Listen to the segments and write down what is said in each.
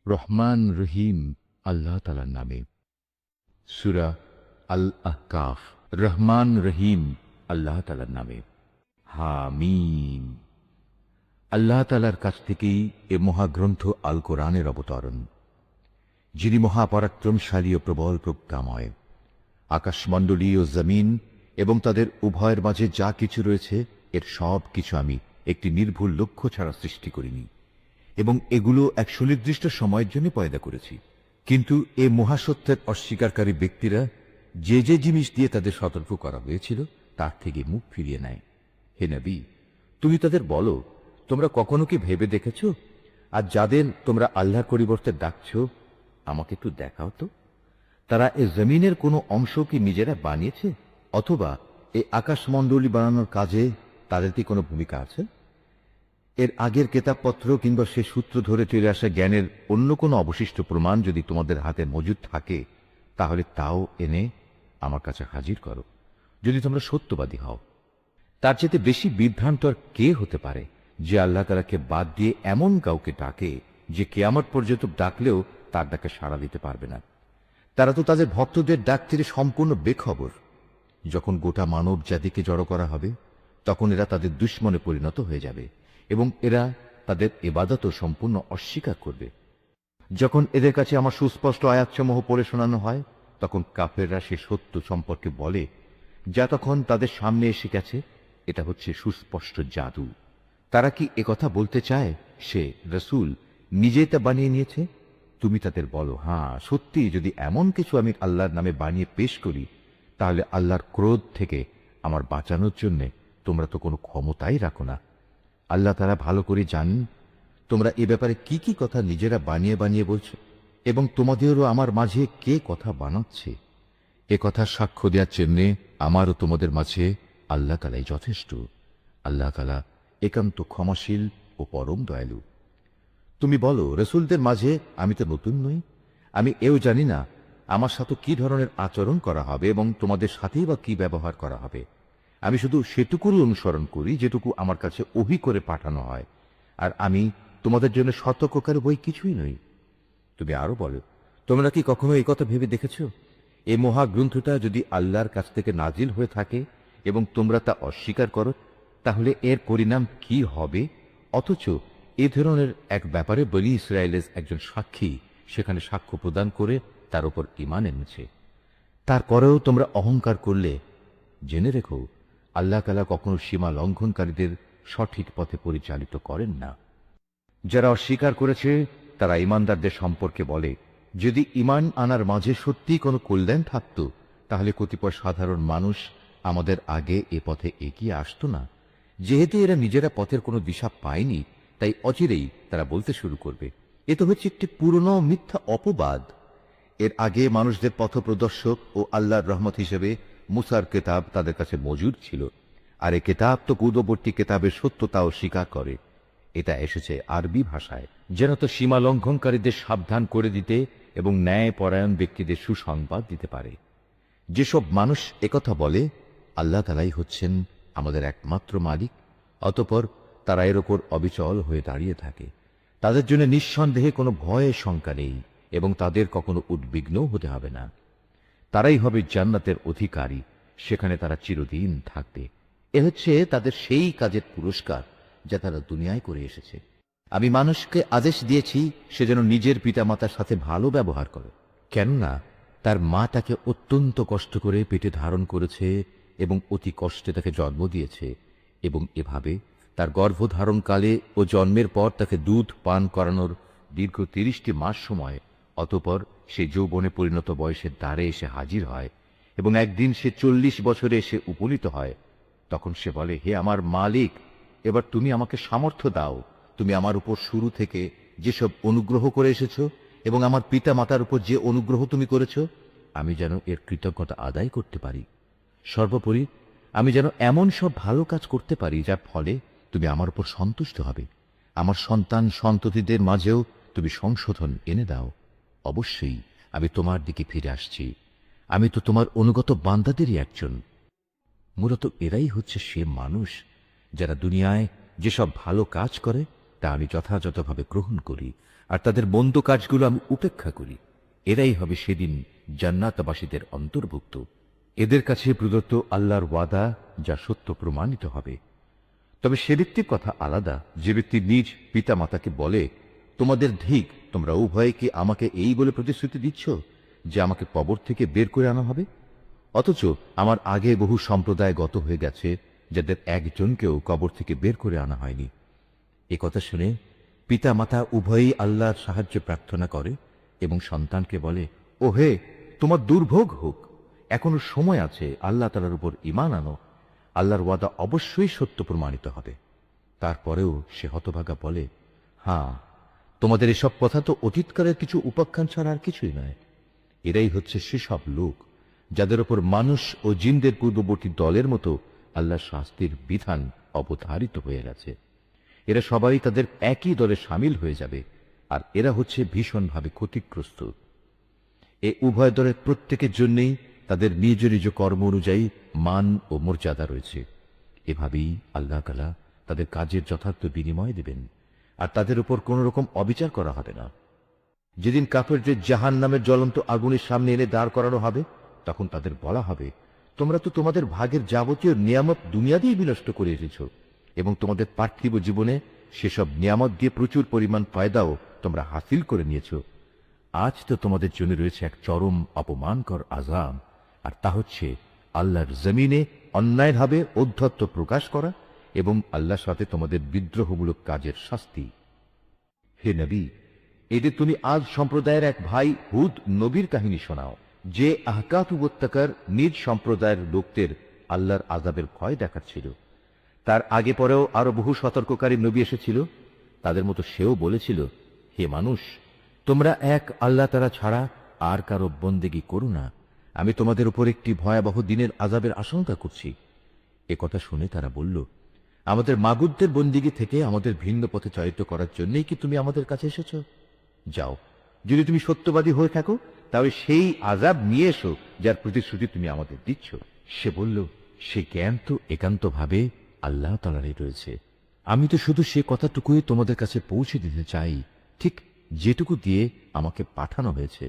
রহমান রহিম আল্লাহ তাআলার নামে। সূরা আল আহকাফ। রহমান রহিম আল্লাহ তাআলার নামে। হামিম। আল্লাহ তাআলার কাছ থেকেই এ মহাগ্রন্থ আল কোরআনের অবতরণ, যিনি মহাপরাক্রমশালী ও প্রবল প্রজ্ঞাময়। আকাশমণ্ডলী ও জমিন এবং তাদের উভয়ের মাঝে যা কিছু রয়েছে, এর সব কিছু আমি একটি নির্ভুল লক্ষ্য ছাড়া সৃষ্টি করিনি, এবং এগুলো এক সুনির্দিষ্ট সময়ের জন্য পয়দা করেছি। কিন্তু এ মহাসত্যের অস্বীকারী ব্যক্তিরা যে যে জিনিস দিয়ে তাদের সতর্ক করা হয়েছিল তার থেকে মুখ ফিরিয়ে নেয়। হে নবী, তুমি তাদের বলো, তোমরা কখনো কি ভেবে দেখেছ, আর যাদের তোমরা আল্লাহর পরিবর্তে ডাকছ, আমাকে একটু দেখাও তো, তারা এ জমিনের কোনো অংশ কি নিজেরা বানিয়েছে, অথবা এই আকাশমণ্ডলী বানানোর কাজে তাদের কি কোনো ভূমিকা আছে? এর আগের কেতাবপত্র কিংবা সে সূত্র ধরে চলে আসা জ্ঞানের অন্য কোনো অবশিষ্ট প্রমাণ যদি তোমাদের হাতে মজুদ থাকে, তাহলে তাও এনে আমার কাছে হাজির করো, যদি তোমরা সত্যবাদী হও। তার চেয়ে বেশি বিভ্রান্ত আর কে হতে পারে, যে আল্লাহ তাআলাকে বাদ দিয়ে এমন কাউকে ডাকে যে কিয়ামত পর্যন্ত ডাকলেও তার ডাকে সাড়া দিতে পারবে না। তারা তো তাদের ভক্তদের ডাক থেকে সম্পূর্ণ বেখবর। যখন গোটা মানব জাতিকে জড়ো করা হবে, তখন এরা তাদের দুশমনে পরিণত হয়ে যাবে এবং এরা তাদের ইবাদতও সম্পূর্ণ অস্বীকার করবে। যখন এদের কাছে আমার সুস্পষ্ট আয়াতসমূহ পড়ে শোনানো হয়, তখন কাফেররা সে সত্য সম্পর্কে বলে, যা তখন তাদের সামনে এসে গেছে, এটা হচ্ছে সুস্পষ্ট জাদু। তারা কি একথা বলতে চায় সে রসূল নিজে তা বানিয়ে নিয়েছে? তুমি তাদের বলো, হ্যাঁ সত্যি, যদি এমন কিছু আমি আল্লাহর নামে বানিয়ে পেশ করি, তাহলে আল্লাহর ক্রোধ থেকে আমার বাঁচানোর জন্য তোমরা তো কোনো ক্ষমতাই রাখো না। আল্লাহ তাআলা ভালো করে জানেন তোমরা এ ব্যাপারে কি কি কথা নিজেরা বানিয়ে বানিয়ে বলছো, এবং তোমাদেরও আমার মাঝে কে কথা বানাচ্ছে। এ কথা সাক্ষ্য দেওয়ার জন্য আমারও তোমাদের মাঝে আল্লাহ তাআলাই যথেষ্ট। আল্লাহ তাআলা একান্ত ক্ষমাশীল ও পরম দয়ালু। তুমি বলো, রসূলদের মাঝে আমি তো নতুন নই, আমি এও জানি না আমার সাথে কি ধরনের আচরণ করা হবে এবং তোমাদের সাথেই বা কি ব্যবহার করা হবে। আমি শুধু সেটুকুরই অনুসরণ করি যেটুকু আমার কাছে ওহী করে পাঠানো হয়, আর আমি তোমাদের জন্য সতর্ককারী বই কিছুই নই। তুমি আরো বলো, তোমরা কি কখনো এই কথা ভেবে দেখেছ, এই মহাগ্রন্থটা যদি আল্লাহর কাছ থেকে নাজিল হয়ে থাকে এবং তোমরা তা অস্বীকার করো, তাহলে এর পরিণাম কি হবে? অথচ এ ধরনের এক ব্যাপারে বনী ইসরায়েলের একজন সাক্ষী সেখানে সাক্ষ্য প্রদান করে তার উপর ঈমান এনেছে। তারপরেও তোমরা অহংকার করলে, জেনে রেখো, আল্লাহ তাআলা কখনো সীমা লঙ্ঘনকারীদের সঠিক পথে পরিচালিত করেন না। যারা অস্বীকার করেছে তারা ঈমানদারদের সম্পর্কে বলে, যদি ঈমান আনার মাঝে সত্যি কোনো কল্যাণ থাকত, তাহলে কতিপয় সাধারণ মানুষ আমাদের আগে এ পথে এগিয়ে আসতো না। যেহেতু এরা নিজেরা পথের কোনো দিশা পায়নি, তাই অচিরেই তারা বলতে শুরু করবে, এ তো হচ্ছে একটি পুরনো মিথ্যা অপবাদ। এর আগে মানুষদের পথপ্রদর্শক ও আল্লাহর রহমত হিসেবে মুসার কেতাব তাদের কাছে মজুদ ছিল, আর এ কেতাব তো পূর্ববর্তী কেতাবের সত্যতাও স্বীকার করে। এটা এসেছে আরবি ভাষায়, যেন তো সীমা লঙ্ঘনকারীদের সাবধান করে দিতে এবং ন্যায় পরায়ণ ব্যক্তিদের সুসংবাদ দিতে পারে। যেসব মানুষ একথা বলে আল্লাহ তাআলাই হচ্ছেন আমাদের একমাত্র মালিক, অতঃপর তারা এর ওপর অবিচল হয়ে দাঁড়িয়ে থাকে, তাদের জন্য নিঃসন্দেহে কোনো ভয়ের শঙ্কা নেই এবং তাদের কখনো উদ্বিগ্নও হতে হবে না। তারাই হবে জান্নাতের অধিকারী, সেখানে তারা চিরদিন থাকবে। এ হচ্ছে তাদের সেই কাজের পুরস্কার যা তারা দুনিয়ায় করে এসেছে। আমি মানুষকে আদেশ দিয়েছি সে যেন নিজের পিতামাতার সাথে ভালো ব্যবহার করে, কেননা তার মা তাকে অত্যন্ত কষ্ট করে পেটে ধারণ করেছে এবং অতি কষ্টে তাকে জন্ম দিয়েছে, এবং এভাবে তার গর্ভধারণকালে ও জন্মের পর তাকে দুধ পান করানোর দীর্ঘ 30টি মাস সময়, অতঃপর সে যৌবনে পরিণত বয়সের দ্বারে এসে হাজির হয় এবং একদিন সে 40 বছরে এসে উপনীত হয়। তখন সে বলে, হে আমার মালিক, এবার তুমি আমাকে সামর্থ্য দাও। তুমি আমার উপর শুরু থেকে যেসব অনুগ্রহ করে এসেছো এবং আমার পিতা মাতার উপর যে অনুগ্রহ তুমি করেছো, আমি যেন এর কৃতজ্ঞতা আদায় করতে পারি। সর্বোপরি আমি যেন এমন সব ভালো কাজ করতে পারি যার ফলে তুমি আমার উপর সন্তুষ্ট হবে। আমার সন্তান সন্ততিদের মাঝেও তুমি সংশোধন এনে দাও। অবশ্যই আমি তোমার দিকে ফিরে আসছি, আমি তো তোমার অনুগত বান্দাদেরই একজন। মূলত এরাই হচ্ছে সে মানুষ যারা দুনিয়ায় যেসব ভালো কাজ করে তা আমি যথাযথভাবে গ্রহণ করি, আর তাদের মন্দ কাজগুলো আমি উপেক্ষা করি, এরাই হবে সেদিন জান্নাতবাসীদের অন্তর্ভুক্ত। এদের কাছে প্রদত্ত আল্লাহর ওয়াদা যা সত্য প্রমাণিত হবে। তবে সে ব্যক্তির কথা আলাদা, যে ব্যক্তি নিজ পিতা মাতাকে বলে, তোমাদের ধিক, তোমরা উভয়ে কি আমাকে এই বলে প্রতিশ্রুতি দিচ্ছ যে আমাকে কবর থেকে বের করে আনা হবে, অথচ আমার আগে বহু সম্প্রদায় গত হয়ে গেছে যাদের একজনকেও কবর থেকে বের করে আনা হয়নি। এ কথা শুনে পিতা মাতা উভয়েই আল্লাহর সাহায্য প্রার্থনা করে এবং সন্তানকে বলে, ও হে, তোমার দুর্ভোগ হোক, এখনো সময় আছে, আল্লাহ তাআলার উপর ঈমান আনো, আল্লাহর ওয়াদা অবশ্যই সত্য প্রমাণিত হবে। তারপরেও সে হতভাগা বলে, হ্যাঁ, তোমাদের এসব কথা তো অতীতকালের কিছু উপাখ্যান ছাড়া আর কিছুই নয়। এরাই হচ্ছে সেসব লোক যাদের উপর মানুষ ও জিনদের পূর্ববর্তী দলের মতো আল্লাহর শাস্তির বিধান অবধারিত হয়ে গেছে। এরা সবাই তাদের একই দলে সামিল হয়ে যাবে, আর এরা হচ্ছে ভীষণভাবে ক্ষতিগ্রস্ত। এ উভয় দলের প্রত্যেকের জন্যই তাদের নিজ নিজ কর্ম অনুযায়ী মান ও মর্যাদা রয়েছে। এভাবেই আল্লাহ তাআলা তাদের কাজের যথার্থ বিনিময় দেবেন, আর তাদের উপর কোন রকম অবিচার করা হবে না। যেদিন কাফেরদের জাহান্নামের জ্বলন্ত আগুনের সামনে এনে দাঁড় করানো হবে, তখন তাদের বলা হবে, তোমরা তো তোমাদের ভাগের যাবতীয় নিয়ামত দুনিয়াতেই বিনষ্ট করে এসেছ, এবং তোমাদের পার্থিব জীবনে সেসব নিয়ামত দিয়ে প্রচুর পরিমাণ ফায়দাও তোমরা হাসিল করে নিয়েছ। আজ তো তোমাদের জন্য রয়েছে এক চরম অপমানকর আযাব, আর তা হচ্ছে আল্লাহর জমিনে অন্যায়ভাবে ঔদ্ধত্য প্রকাশ করা এবং আল্লাহর সাথে তোমাদের বিদ্রোহমূলক কাজের শাস্তি। হে নবী, এদের তুমি আজ সম্প্রদায়ের এক ভাই হুদ নবীর কাহিনী শোনাও, যে আহকাত উপত্যকার নিজ সম্প্রদায়ের লোকদের আল্লাহর আযাবের ভয় দেখাচ্ছিল। তার আগে পরেও আরো বহু সতর্ককারী নবী এসেছিল। তাদের মতো সেও বলেছিল, হে মানুষ, তোমরা এক আল্লাহ তাআলা ছাড়া আর কারো বন্দেগী করো না, আমি তোমাদের উপর একটি ভয়াবহ দিনের আযাবের আশঙ্কা করছি। এ কথা শুনে তারা বলল, আমাদের মাবুদদের বন্দিগি থেকে আমাদের ভিন্ন পথে চালিত করার জন্যই কি তুমি আমাদের কাছে এসেছ? যাও, যদি তুমি সত্যবাদী হয়ে থাকো তাহলে সেই আযাব নিয়ে এসো যার প্রতিশ্রুতি তুমি আমাদের দিচ্ছ। সে বলল, সে জ্ঞান তো একান্তভাবে আল্লাহ তাআলারই রয়েছে। আমি তো শুধু সে কথাটুকুই তোমাদের কাছে পৌঁছে দিতে চাই, ঠিক যেটুকু দিয়ে আমাকে পাঠানো হয়েছে।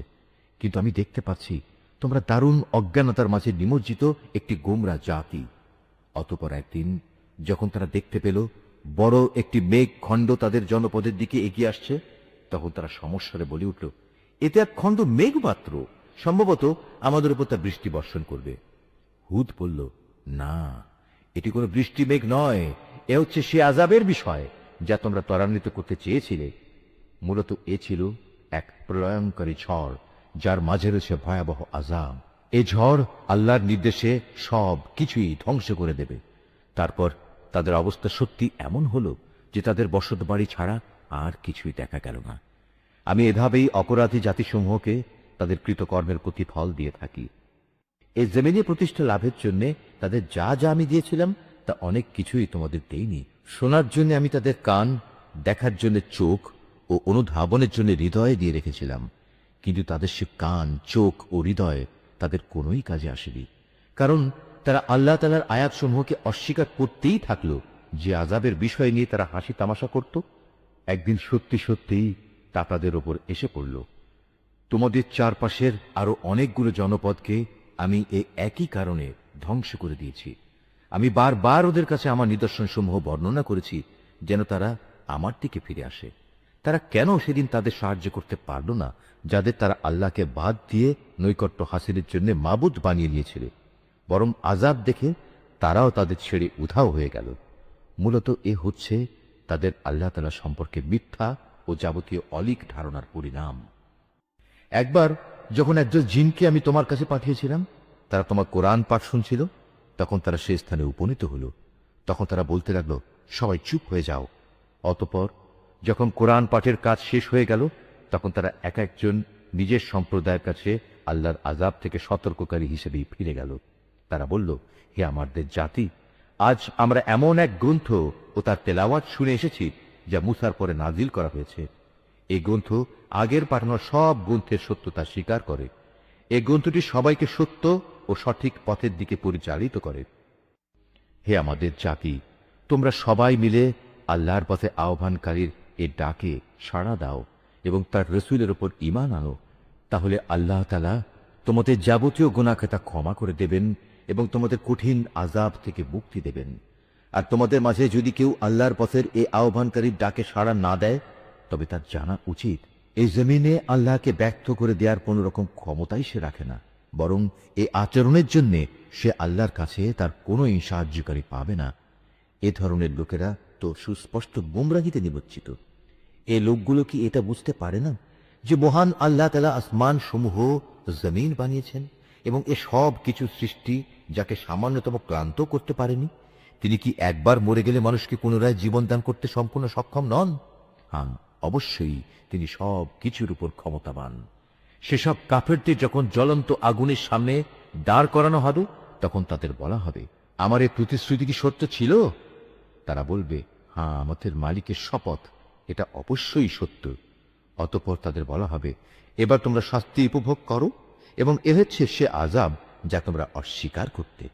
কিন্তু আমি দেখতে পাচ্ছি তোমরা দারুণ অজ্ঞানতার মাঝে নিমজ্জিত একটি গোমরা জাতি। অতঃপর একদিন যখন তারা দেখতে পেল বড় একটি মেঘ খণ্ড তাদের জনপদের দিকে এগিয়ে আসছে, তখন তারা সমস্যারে বলে উঠল, এতে এক খণ্ড মেঘ মাত্র, সম্ভবত আমাদের উপর তা বৃষ্টি বর্ষণ করবে। হুদ বলল, না, এটি কোনো বৃষ্টি মেঘ নয়, এ হচ্ছে সে আযাবের বিষয় যা তোমরা ত্বরান্বিত করতে চেয়েছিলে। মূলত এ ছিল এক প্রলয়ঙ্কারী ঝড়, যার মাঝে রয়েছে ভয়াবহ আযাব। এ ঝড় আল্লাহর নির্দেশে সব কিছুই ধ্বংস করে দেবে। তারপর তাদের অবস্থা সত্যি এমন হলো যে তাদের বসত বাড়ি ছাড়া আর কিছুই দেখা গেল না। আমি এভাবেই অপরাধী জাতিসমূহকে তাদের কৃতকর্মের প্রতিফল দিয়ে থাকি। এই জমিনে প্রতিষ্ঠা লাভের জন্য তাদের যা যা আমি দিয়েছিলাম তা অনেক কিছুই তোমাদের দেইনি। শোনার জন্য আমি তাদের কান, দেখার জন্য চোখ ও অনুধাবনের জন্য হৃদয় দিয়ে রেখেছিলাম, কিন্তু তাদের সে কান, চোখ ও হৃদয় তাদের কোনোই কাজে আসেনি, কারণ তারা আল্লাহ তাআলার আয়াতসমূহকে অস্বীকার করতেই থাকলো। যে আযাবের বিষয় নিয়ে তারা হাসি তামাশা করত, একদিন সত্যি সত্যিই তা তাদের ওপর এসে পড়ল। তোমাদের চারপাশের আরো অনেকগুলো জনপদকে আমি এই একই কারণে ধ্বংস করে দিয়েছি। আমি বারবার ওদের কাছে আমার নিদর্শনসমূহ বর্ণনা করেছি যেন তারা আমার দিকে ফিরে আসে। তারা কেন সেদিন তাদের সাহায্য করতে পারল না, যাদের তারা আল্লাহকে বাদ দিয়ে নৈকট্য হাসিলের জন্য মাবুদ বানিয়ে নিয়েছিল? বরং আযাব দেখে তারাও তাদের ছেড়ে উধাও হয়ে গেল। মূলত এ হচ্ছে তাদের আল্লাহ তাআলা সম্পর্কে মিথ্যা ও যাবতীয় অলীক ধারণার পরিণাম। একবার যখন একজন জিনকে আমি তোমার কাছে পাঠিয়েছিলাম, তারা তোমার কোরআন পাঠ শুনছিল, তখন তারা সে স্থানে উপনীত হলো। তখন তারা বলতে লাগলো, সবাই চুপ হয়ে যাও। অতঃপর যখন কোরআন পাঠের কাজ শেষ হয়ে গেল, তখন তারা এক একজন নিজের সম্প্রদায়ের কাছে আল্লাহর আযাব থেকে সতর্ককারী হিসেবেই ফিরে গেল। তারা বলল, হে আমাদের জাতি, আজ আমরা এমন এক গ্রন্থ ও তার তেলাওয়াত শুনে এসেছি যা মুসার পরে নাজিল করা হয়েছে। এই গ্রন্থ আগের পাঠানো সব গ্রন্থের সত্যতা স্বীকার করে। এই গ্রন্থটি সবাইকে সত্য ও সঠিক পথের দিকে পরিচালিত করে। হে আমাদের জাতি, তোমরা সবাই মিলে আল্লাহর পথে আহ্বানকারীর এ ডাকে সাড়া দাও এবং তার রসুলের উপর ঈমান আনো, তাহলে আল্লাহ তাআলা তোমাদের যাবতীয় গুনাহখাতা ক্ষমা করে দেবেন এবং তোমাদের কঠিন আযাব থেকে মুক্তি দেবেন। আর তোমাদের মাঝে যদি কেউ আল্লাহর পথের এই আহ্বানকারীর ডাকে সাড়া না দেয়, তবে তার জানা উচিত এই জমিনে আল্লাহকে ব্যর্থ করে দেওয়ার কোন রকম ক্ষমতাই সে রাখে না, বরং এই আচরণের জন্য সে আল্লাহর কাছে তার কোন সাহায্যকারী পাবে না। এ ধরনের লোকেরা তো সুস্পষ্ট গুমরাহিতে নিমজ্জিত। এ লোকগুলো কি এটা বুঝতে পারে না যে মহান আল্লাহ তাআলা আসমান সমূহ, জমিন বানিয়েছেন এবং এ সব কিছু সৃষ্টি যাকে সামান্যতম ক্লান্ত করতে পারেনি? তিনি কি একবার মরে গেলে মানুষকে পুনরায় জীবন দান করতে সম্পূর্ণ সক্ষম নন? হ্যাঁ, অবশ্যই তিনি সব কিছুর উপর ক্ষমতাবান। সেসব কাফেরদের যখন জ্বলন্ত আগুনের সামনে দাঁড় করানো হবে, তখন তাদের বলা হবে, আমার এই প্রতিশ্রুতি কি সত্য ছিল? তারা বলবে, হ্যাঁ, আমাদের মালিকের শপথ, এটা অবশ্যই সত্য। অতঃপর তাদের বলা হবে, এবার তোমরা শাস্তি উপভোগ করো, এবং এ হচ্ছে সে আযাব যা তোমরা অস্বীকার করতে।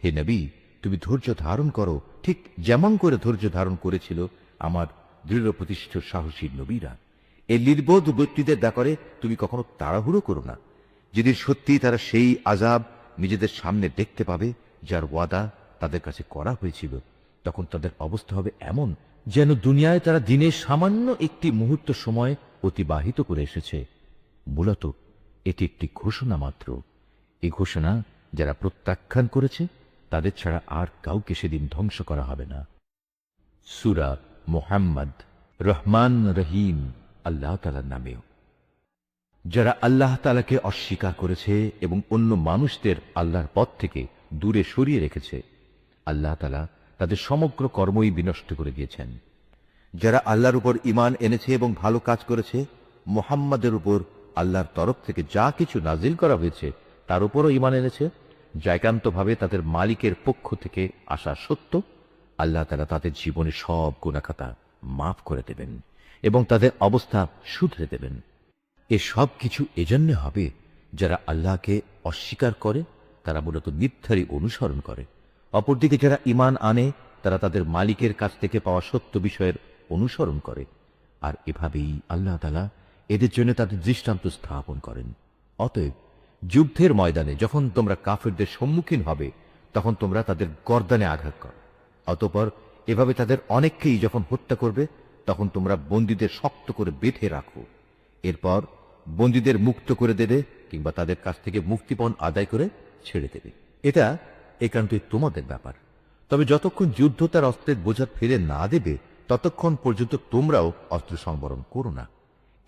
হে নবী, তুমি ধৈর্য ধারণ করো, ঠিক যেমন করে ধৈর্য ধারণ করেছিল আমার দৃঢ় প্রতিষ্ঠিত সাহসী নবীরা। এই নির্বোধ ব্যক্তিদের ব্যাপারে তুমি কখনো তাড়াহুড়ো করো না। যেদিন সত্যি তারা সেই আযাব নিজেদের সামনে দেখতে পাবে যার ওয়াদা তাদের কাছে করা হয়েছিল, তখন তাদের অবস্থা হবে এমন যেন দুনিয়ায় তারা দিনের সামান্য একটি মুহূর্ত সময় অতিবাহিত করে এসেছে। মূলত এটি একটি ঘোষণা মাত্র। এই ঘোষণা যারা প্রত্যাখ্যান করেছে তাদের ছাড়া আর কাউকে সেদিন ধ্বংস করা হবে না। সূরা মুহাম্মদ। রহমান রহিম আল্লাহ তাআলার নামেও। যারা আল্লাহ তাআলাকে অস্বীকার করেছে এবং অন্য মানুষদের আল্লাহর পথ থেকে দূরে সরিয়ে রেখেছে, আল্লাহ তাআলা তাদের সমগ্র কর্মই বিনষ্ট করে দিয়েছেন। যারা আল্লাহর উপর ঈমান এনেছে এবং ভালো কাজ করেছে, মুহাম্মাদের উপর আল্লাহর তরফ থেকে যা কিছু নাজিল করা হয়েছে তার উপরও ঈমান এনেছে, যা একান্তভাবে তাদের মালিকের পক্ষ থেকে আসা সত্য, আল্লাহ তাআলা তাদের জীবনের সব গুনাহখাতা মাফ করে দেবেন এবং তাদের অবস্থা শুধরে দেবেন। এ সব কিছু এজন্য হবে যারা আল্লাহকে অস্বীকার করে, তারা মূলত মিথ্যারই অনুসরণ করে। অপরদিকে যারা ঈমান আনে, তারা তাদের মালিকের কাছ থেকে পাওয়া সত্য বিষয়ের অনুসরণ করে। আর এভাবেই আল্লাহ তাআলা এদের জন্য তাদের দৃষ্টান্ত স্থাপন করেন। অতএব যুদ্ধের ময়দানে যখন তোমরা কাফেরদের সম্মুখীন হবে, তখন তোমরা তাদের গর্দানে আঘাত করো। অতঃপর এভাবে তাদের অনেককেই যখন হত্যা করবে, তখন তোমরা বন্দীদের শক্ত করে বেঁধে রাখো। এরপর বন্দীদের মুক্ত করে দেবে কিংবা তাদের কাছ থেকে মুক্তিপণ আদায় করে ছেড়ে দেবে। এটা একান্তই তোমাদের ব্যাপার। তবে যতক্ষণ যুদ্ধ তার অস্ত্রের বোঝা ফেলে না দেবে, ততক্ষণ পর্যন্ত তোমরাও অস্ত্র সংবরণ করো না।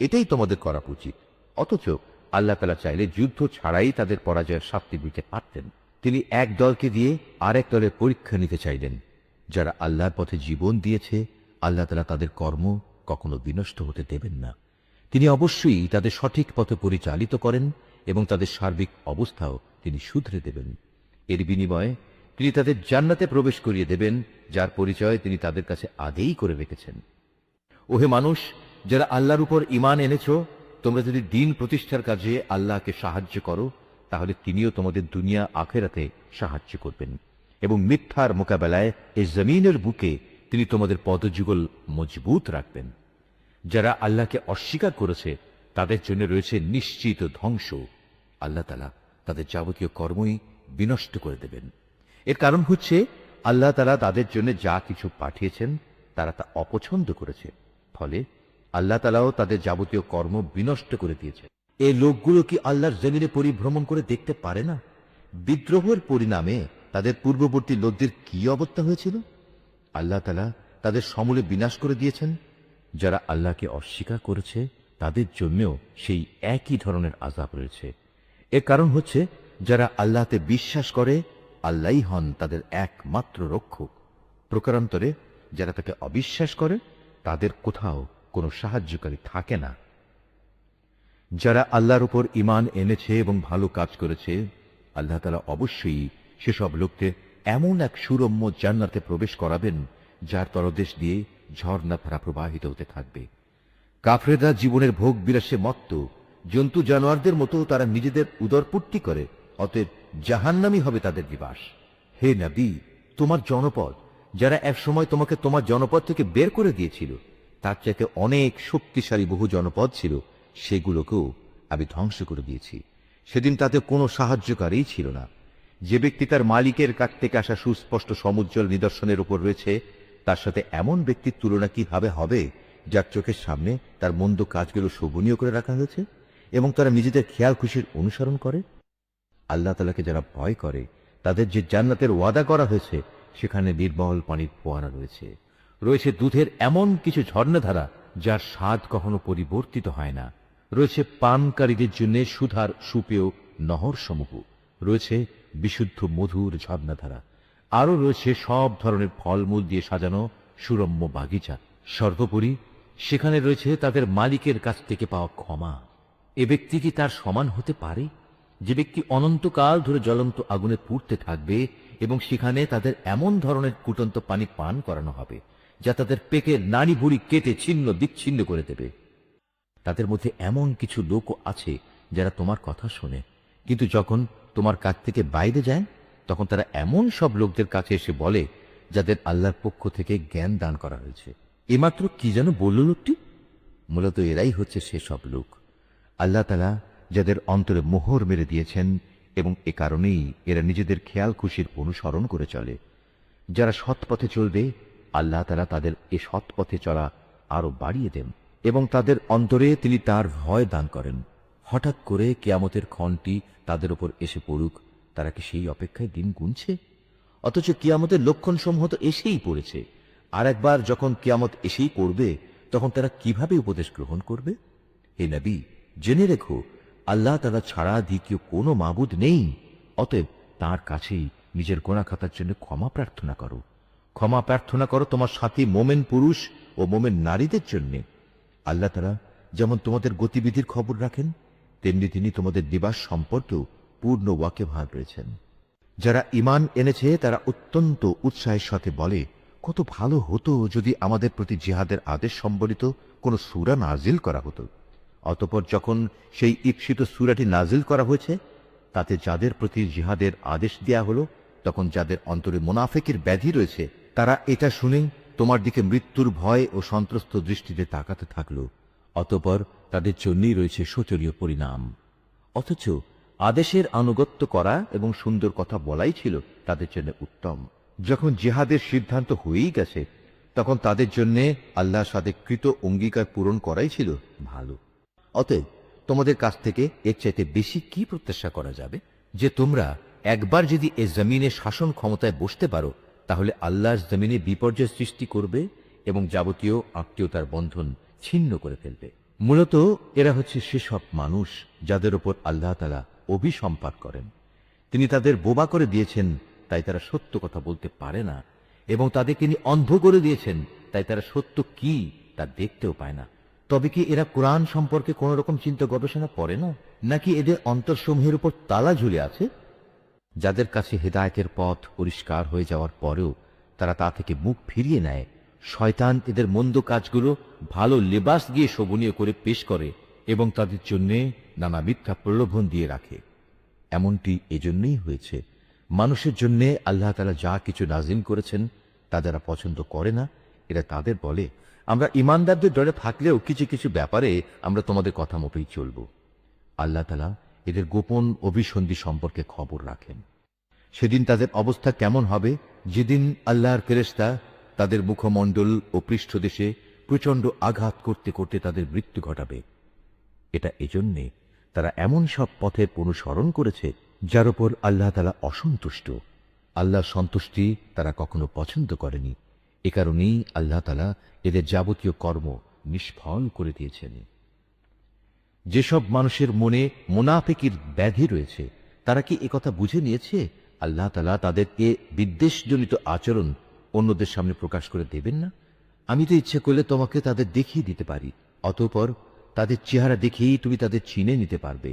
এটাই তোমাদের করা উচিত। অথচ আল্লাহ তাআলা চাইলে যুদ্ধ ছাড়াই তাদের পরাজয়ের শাস্তি দিতে পারতেন। তিনি এক দলকে দিয়ে আরেক দলের পরীক্ষা নিতে চাইলেন। যারা আল্লাহর পথে জীবন দিয়েছে, আল্লাহ তাআলা তাদের কর্ম কখনো বিনষ্ট হতে দেবেন না। তিনি অবশ্যই তাদের সঠিক পথে পরিচালিত করেন এবং তাদের সার্বিক অবস্থাও তিনি শুধরে দেবেন। এর বিনিময়ে তিনি তাদের জান্নাতে প্রবেশ করিয়ে দেবেন, যার পরিচয় তিনি তাদের কাছে আগেই করে রেখেছেন। ওহে মানুষ, যারা আল্লাহর উপর ঈমান এনেছো, তোমরা যদি দ্বীন প্রতিষ্ঠার কাজে আল্লাহকে সাহায্য করো, তাহলে তিনিও তোমাদের দুনিয়া আখিরাতে সাহায্য করবেন এবং মিথ্যার মোকাবেলায় এই জমিনের বুকে তিনি তোমাদের পদযুগল মজবুত রাখবেন। যারা আল্লাহকে অস্বীকার করেছে, তাদের জন্য রয়েছে নিশ্চিত ধ্বংস। আল্লাহ তাআলা তাদের যাবতীয় কর্মই বিনষ্ট করে দেবেন। এর কারণ হচ্ছে আল্লাহ তাআলা তাদের জন্য যা কিছু পাঠিয়েছেন তারা তা অপছন্দ করেছে, ফলে আল্লাহ তাআলাও তাদের যাবতীয় কর্ম বিনষ্ট করে দিয়েছে। এই লোকগুলো কি আল্লাহর জমিনে পরিভ্রমণ করে দেখতে পারে না? বিদ্রোহের পরিণামে তাদের পূর্ববর্তী লোকদের কি অবস্থা হয়েছিল? আল্লাহ তাআলা তাদের সমূলে বিনাশ করে দিয়েছেন। যারা আল্লাহকে অস্বীকার করেছে, তাদের জন্যও সেই একই ধরনের আযাব রয়েছে। এর কারণ হচ্ছে যারা আল্লাহতে বিশ্বাস করে, আল্লাহই হন তাদের একমাত্র রক্ষক। প্রকারান্তরে যারা তাকে অবিশ্বাস করে, তাদের কোথাও কোনো সাহায্যকারী থাকে না। যারা আল্লাহর উপর ঈমান এনেছে এবং ভালো কাজ করেছে, আল্লাহ তাআলা অবশ্যই সেসব লোকদের এমন এক সুরম্য জান্নাতে প্রবেশ করাবেন, যার তলদেশ দিয়ে ঝর্ণা ধারা প্রবাহিত হতে থাকবে। কাফেররা জীবনের ভোগ বিলাসে মত্ত, জন্তু জানোয়ারদের মতো তারা নিজেদের উদরপূর্তি করে, অতএব জাহান্নামই হবে তাদের নিবাস। হে নবী, তোমার জনপদ যারা এক সময় তোমাকে তোমার জনপদ থেকে বের করে দিয়েছিল, তার চাইতে অনেক শক্তিশালী বহু জনপদ ছিল, সেগুলোকেও আমি ধ্বংস করে দিয়েছি। সেদিন তাতে কোনো সাহায্যকারী ছিল না। যে ব্যক্তি তার মালিকের কাছ থেকে আসা সুস্পষ্ট সমুজ্জ্বল নিদর্শনের উপর রয়েছে, তার সাথে এমন ব্যক্তির তুলনা কিভাবে হবে যার চোখের সামনে তার মন্দ কাজগুলো শোভনীয় করে রাখা হয়েছে এবং তারা নিজেদের খেয়াল খুশির অনুসরণ করে? আল্লাহ তাআলাকে যারা ভয় করে, তাদের যে জান্নাতের ওয়াদা করা হয়েছে, সেখানে নির্মল পানির ফোয়ারা রয়েছে, রয়েছে দুধের এমন কিছু ঝর্ণাধারা যার স্বাদ কখনো পরিবর্তিত হয় না, রয়েছে পানকারীদের জন্য সুধার সুপেয় নহর সমূহ, রয়েছে বিশুদ্ধ মধুর ঝর্ণাধারা, আরো রয়েছে সব ধরনের ফলমূল দিয়ে সাজানো সুরম্য বাগিচা। সর্বোপরি সেখানে রয়েছে তাদের মালিকের কাছ থেকে পাওয়া ক্ষমা। এ ব্যক্তি কি তার সমান হতে পারে, যে ব্যক্তি অনন্তকাল ধরে জ্বলন্ত আগুনে পুড়তে থাকবে এবং সেখানে তাদের এমন ধরনের কুটন্ত পানি পান করানো হবে যা তাদের পেটের নাড়ি ভুড়ি কেটে ছিন্ন বিচ্ছিন্ন করে দেবে? তাদের মধ্যে এমন কিছু লোকও আছে যারা তোমার কথা শোনে, কিন্তু যখন তোমার কাছ থেকে বাইরে যায় তখন তারা এমন সব লোকদের কাছে এসে বলে যাদের আল্লাহর পক্ষ থেকে জ্ঞান দান করা হয়েছে। এমাত্র কি যেন বলল লোকটি? মূলত এরাই হচ্ছে সেসব লোক আল্লাহ তাআলা যাদের অন্তরে মোহর মেরে দিয়েছেন, এবং এ কারণেই এরা নিজেদের খেয়াল খুশির অনুসরণ করে চলে। যারা সৎ পথে চলবে, আল্লাহ তাআলা তাদের এ সৎ পথে চলা আরো বাড়িয়ে দেন এবং তাদের অন্তরে তিনি তার ভয় দান করেন। হঠাৎ করে কিয়ামতের ক্ষণটি তাদের উপর এসে পড়ুক, তারা কি সেই অপেক্ষায় দিন গুনছে? অথচ কিয়ামতের লক্ষণ সমূহ তো এসেই পড়েছে। আর একবার যখন কিয়ামত এসেই পড়বে, তখন তারা কিভাবে উপদেশ গ্রহণ করবে? হে নবী, জেনে রেখো, আল্লাহ তাআলা ছাড়া দ্বিতীয় কোনো মাবুদ নেই। অতএব তার কাছেই নিজের গোনাহ খাতার জন্য ক্ষমা প্রার্থনা করো। ক্ষমা প্রার্থনা করো তোমার সাথী মোমেন পুরুষ ও মোমেন নারীদের জন্য। আল্লাহ তাআলা যেমন তোমাদের গতিবিধির খবর রাখেন, তেমনি তিনি তোমাদের নিবাস সম্পর্কেও পূর্ণ ওয়াকিবহাল রয়েছেন। যারা ঈমান এনেছে তারা অত্যন্ত উৎসাহের সাথে বলে, কত ভালো হতো যদি আমাদের প্রতি জিহাদের আদেশ সম্বলিত কোন সূরা নাজিল করা হতো। অতঃপর যখন সেই ঈপ্সিত সূরাটি নাজিল করা হয়েছে, তাতে যাদের প্রতি জিহাদের আদেশ দেয়া হলো, তখন যাদের অন্তরে মুনাফিকের ব্যাধি রয়েছে, তারা এটা শুনে তোমার দিকে মৃত্যুর ভয় ও সন্ত্রস্ত দৃষ্টিতে তাকাতে থাকলো। অতঃপর তাদের জন্যই রয়েছে শোচনীয় পরিণাম। অথচ আদেশের আনুগত্য করা এবং সুন্দর কথা বলাই ছিল তাদের জন্য উত্তম। যখন জিহাদের সিদ্ধান্ত হয়েই গেছে, তখন তাদের জন্য আল্লাহর সাথে কৃত অঙ্গীকার পূরণ করাই ছিল ভালো। অতএব তোমাদের কাছ থেকে এর চাইতে বেশি কি প্রত্যাশা করা যাবে? যে তোমরা একবার যদি এ জমিনে শাসন ক্ষমতায় বসতে পারো, তাহলে আল্লাহর জমিনে বিপর্যয় সৃষ্টি করবে এবং যাবতীয় আত্মীয়তার বন্ধন ছিন্ন করে ফেলবে। মূলত এরা হচ্ছে সেসব মানুষ যাদের উপর আল্লাহ তাআলা অভিসম্পাত করেন। তিনি তাদের বোবা করে দিয়েছেন, তাই তারা সত্য কথা বলতে পারে না, এবং তাদেরকে তিনি অন্ধ করে দিয়েছেন, তাই তারা সত্য কি তা দেখতেও পায় না। তবে কি এরা কোরআন সম্পর্কে কোন রকম চিন্তা গবেষণা করে না? নাকি এদের অন্তরসমূহের উপর তালা ঝুলে আছে? যাদের কাছে হেদায়েতের পথ পরিষ্কার হয়ে যাওয়ার পরেও তারা তা থেকে মুখ ফিরিয়ে নেয়, শয়তান এদের মন্দ কাজগুলো ভালো লেবাস দিয়ে শোভনীয় করে পেশ করে এবং তাদের জন্য নানা মিথ্যা প্রলোভন দিয়ে রাখে। এমনটি এজন্যই হয়েছে, মানুষের জন্য আল্লাহ তাআলা যা কিছু নাজিল করেছেন তা যারা পছন্দ করে না, এরা তাদের বলে, আমরা ঈমানদারদের ডরে থাকলেও কিছু কিছু ব্যাপারে আমরা তোমাদের কথা মতোই চলব। আল্লাহ তাআলা এদের গোপন অভিসন্ধি সম্পর্কে খবর রাখেন। সেদিন তাদের অবস্থা কেমন হবে, যেদিন আল্লাহর ফেরেশতা তাদের মুখমণ্ডল ও পৃষ্ঠদেশে প্রচন্ড আঘাত করতে করতে তাদের মৃত্যু ঘটাবে। এটা এজন্যে তারা এমন সব পথের অনুসরণ করেছে যার উপর আল্লাহ তাআলা অসন্তুষ্ট। আল্লাহর সন্তুষ্টি তারা কখনো পছন্দ করেনি। এ কারণেই আল্লাহ তাআলা এদের যাবতীয় কর্ম নিষ্ফল করে দিয়েছেন। যেসব মানুষের মনে মুনাফিকির ব্যাধি রয়েছে, তারা কি একথা বুঝে নিয়েছে আল্লাহ তাআলা তাদেরকে বিদ্বেষজনিত আচরণ অন্যদের সামনে প্রকাশ করে দেবেন না? আমি তো ইচ্ছে করলে তোমাকে তাদের দেখিয়ে দিতে পারি, অতঃপর তাদের চেহারা দেখেই তুমি তাদের চিনে নিতে পারবে।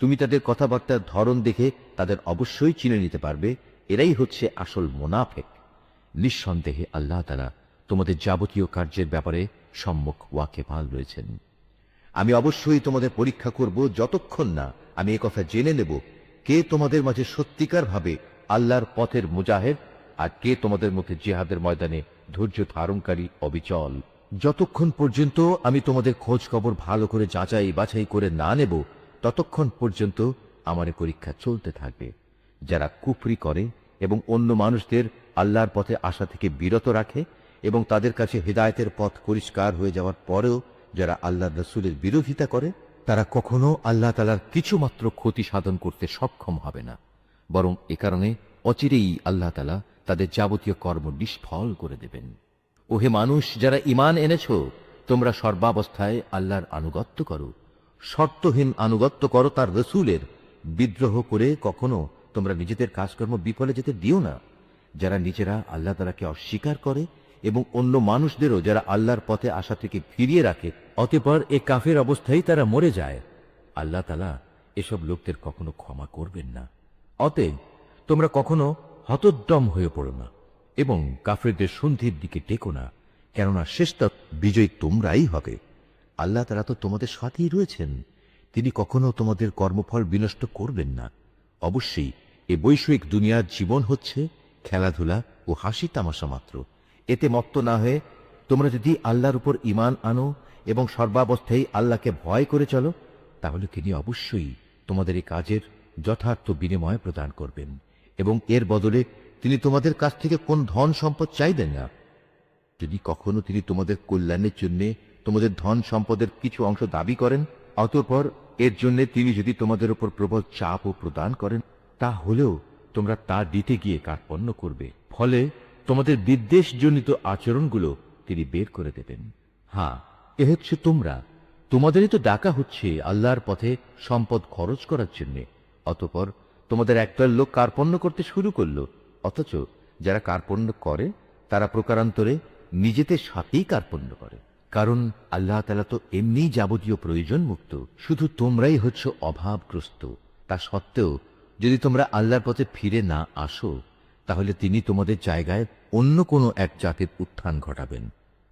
তুমি তাদের কথাবার্তার ধরন দেখে তাদের অবশ্যই চিনে নিতে পারবে এরাই হচ্ছে আসল মুনাফিক। নিঃসন্দেহে আল্লাহ তাআলা তোমাদের যাবতীয় কার্যের ব্যাপারে সম্যক ওয়াকিবহাল রয়েছেন। আমি অবশ্যই তোমাদের পরীক্ষা করব, যতক্ষণ না আমি একথা জেনে নেব কে তোমাদের মাঝে সত্যিকার ভাবে আল্লাহর পথের মুজাহিদ আর কে তোমাদের মধ্যে জিহাদের ময়দানে ধৈর্য ধারণকারী অবিচল। যতক্ষণ পর্যন্ত আমি তোমাদের খোঁজ খবর ভালো করে যাচাই বাছাই করে না নেব, ততক্ষণ পর্যন্ত আমার এ পরীক্ষা চলতে থাকবে। যারা কুফরি করে এবং অন্য মানুষদের আল্লাহর পথে আসা থেকে বিরত রাখে এবং তাদের কাছে হেদায়েতের পথ পরিষ্কার হয়ে যাওয়ার পরেও যারা আল্লাহর রাসূলের বিরোধিতা করে, তারা কখনো আল্লাহ তাআলার কিছুমাত্র ক্ষতি সাধন করতে সক্ষম হবে না, বরং এ কারণে অচিরেই আল্লাহ তাআলা তাদের যাবতীয় কর্ম নিষ্ফল করে দেবেন। ওহে মানুষ, যারা ঈমান এনেছ, তোমরা সর্বাবস্থায় আল্লাহর আনুগত্য করো, শর্তহীন আনুগত্য করো তার রাসূলের। বিদ্রোহ করে কখনো তোমরা নিজেদের কাজকর্ম বিফলে যেতে দিও না। যারা নিজেরা আল্লাহ তাআলাকে অস্বীকার করে এবং অন্য মানুষদেরও যারা আল্লাহর পথে আসা থেকে ফিরিয়ে রাখে, অতঃপর এ কাফের অবস্থায় তারা মরে যায়, আল্লাহ তাআলা এসব লোকদের কখনো ক্ষমা করবেন না। অতএব তোমরা কখনো হতোদ্যম হয়ে পড়ো না এবং কাফেরদের সন্ধির দিকে টেকো না, কেননা শেষতক বিজয়ী তোমরাই হবে। আল্লাহ তাআলা তো তোমাদের সাথেই রয়েছেন, তিনি কখনো তোমাদের কর্মফল বিনষ্ট করবেন না। অবশ্যই এ বৈষয়িক দুনিয়ার জীবন হচ্ছে খেলাধুলা ও হাসি তামাশা মাত্র। এতে মত্ত না হয়ে তোমরা যদি আল্লাহর উপর ঈমান আনো এবং সর্বাবস্থায় আল্লাহকে ভয় করে চলো, তাহলে তিনি অবশ্যই তোমাদের এই কাজের যথার্থ বিনিময় প্রদান করবেন এবং এর বদলে তিনি তোমাদের কাছ থেকে কোন ধন সম্পদ চাইবেন না। যদি কখনো তিনি তোমাদের কল্যাণের জন্য তোমাদের ধন সম্পদের কিছু অংশ দাবি করেন, অতঃপর এর জন্য তিনি যদি তোমাদের উপর প্রবল চাপও প্রদান করেন, তা হলেও তোমরা তা দিতে গিয়ে কার্পণ্য করবে, ফলে তোমাদের বিদ্বেষজনিত আচরণগুলো তিনি বের করে দেবেন। হ্যাঁ, এ হচ্ছে তোমরা, তোমাদেরই তো ডাকা হচ্ছে আল্লাহর পথে সম্পদ খরচ করার জন্য, অতঃপর তোমাদের একদল লোক কার্পণ্য করতে শুরু করলো। অথচ যারা কার্পণ্য করে তারা প্রকারান্তরে নিজেদের সাথেই কার্পণ্য করে, কারণ আল্লাহ তাআলা তো এমনিই যাবতীয় প্রয়োজন মুক্ত। শুধু তোমরাই হচ্ছ অভাবগ্রস্ত। তা সত্ত্বেও যদি তোমরা আল্লাহর পথে ফিরে না আসো, তাহলে তিনি তোমাদের জায়গায় অন্য কোনো এক জাতির উত্থান ঘটাবেন,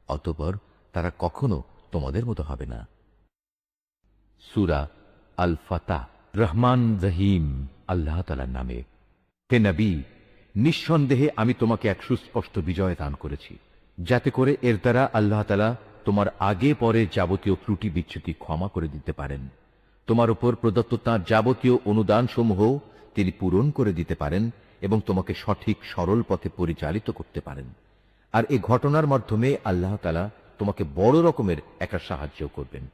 অতঃপর তারা কখনো তোমাদের মতো হবে না। সূরা আল ফাতহ। রহমান রহিম আল্লাহ তাআলার নামে। হে নবী, নিঃসন্দেহে আমি তোমাকে এক সুস্পষ্ট বিজয় দান করেছি, যাতে করে এর দ্বারা আল্লাহ তাআলা তোমার আগে পরে যাবতীয় ত্রুটি বিচ্যুতি ক্ষমা করে দিতে পারেন। তোমার উপর প্রদত্ত তাঁর যাবতীয় অনুদান সমূহ তিনি পূরণ করে দিতে পারেন এবং তোমাকে সঠিক সরল পথে পরিচালিত করতে পারেন। আর এই ঘটনার মাধ্যমে আল্লাহ তাআলা তোমাকে বড় রকমের একটা সাহায্য করবেন।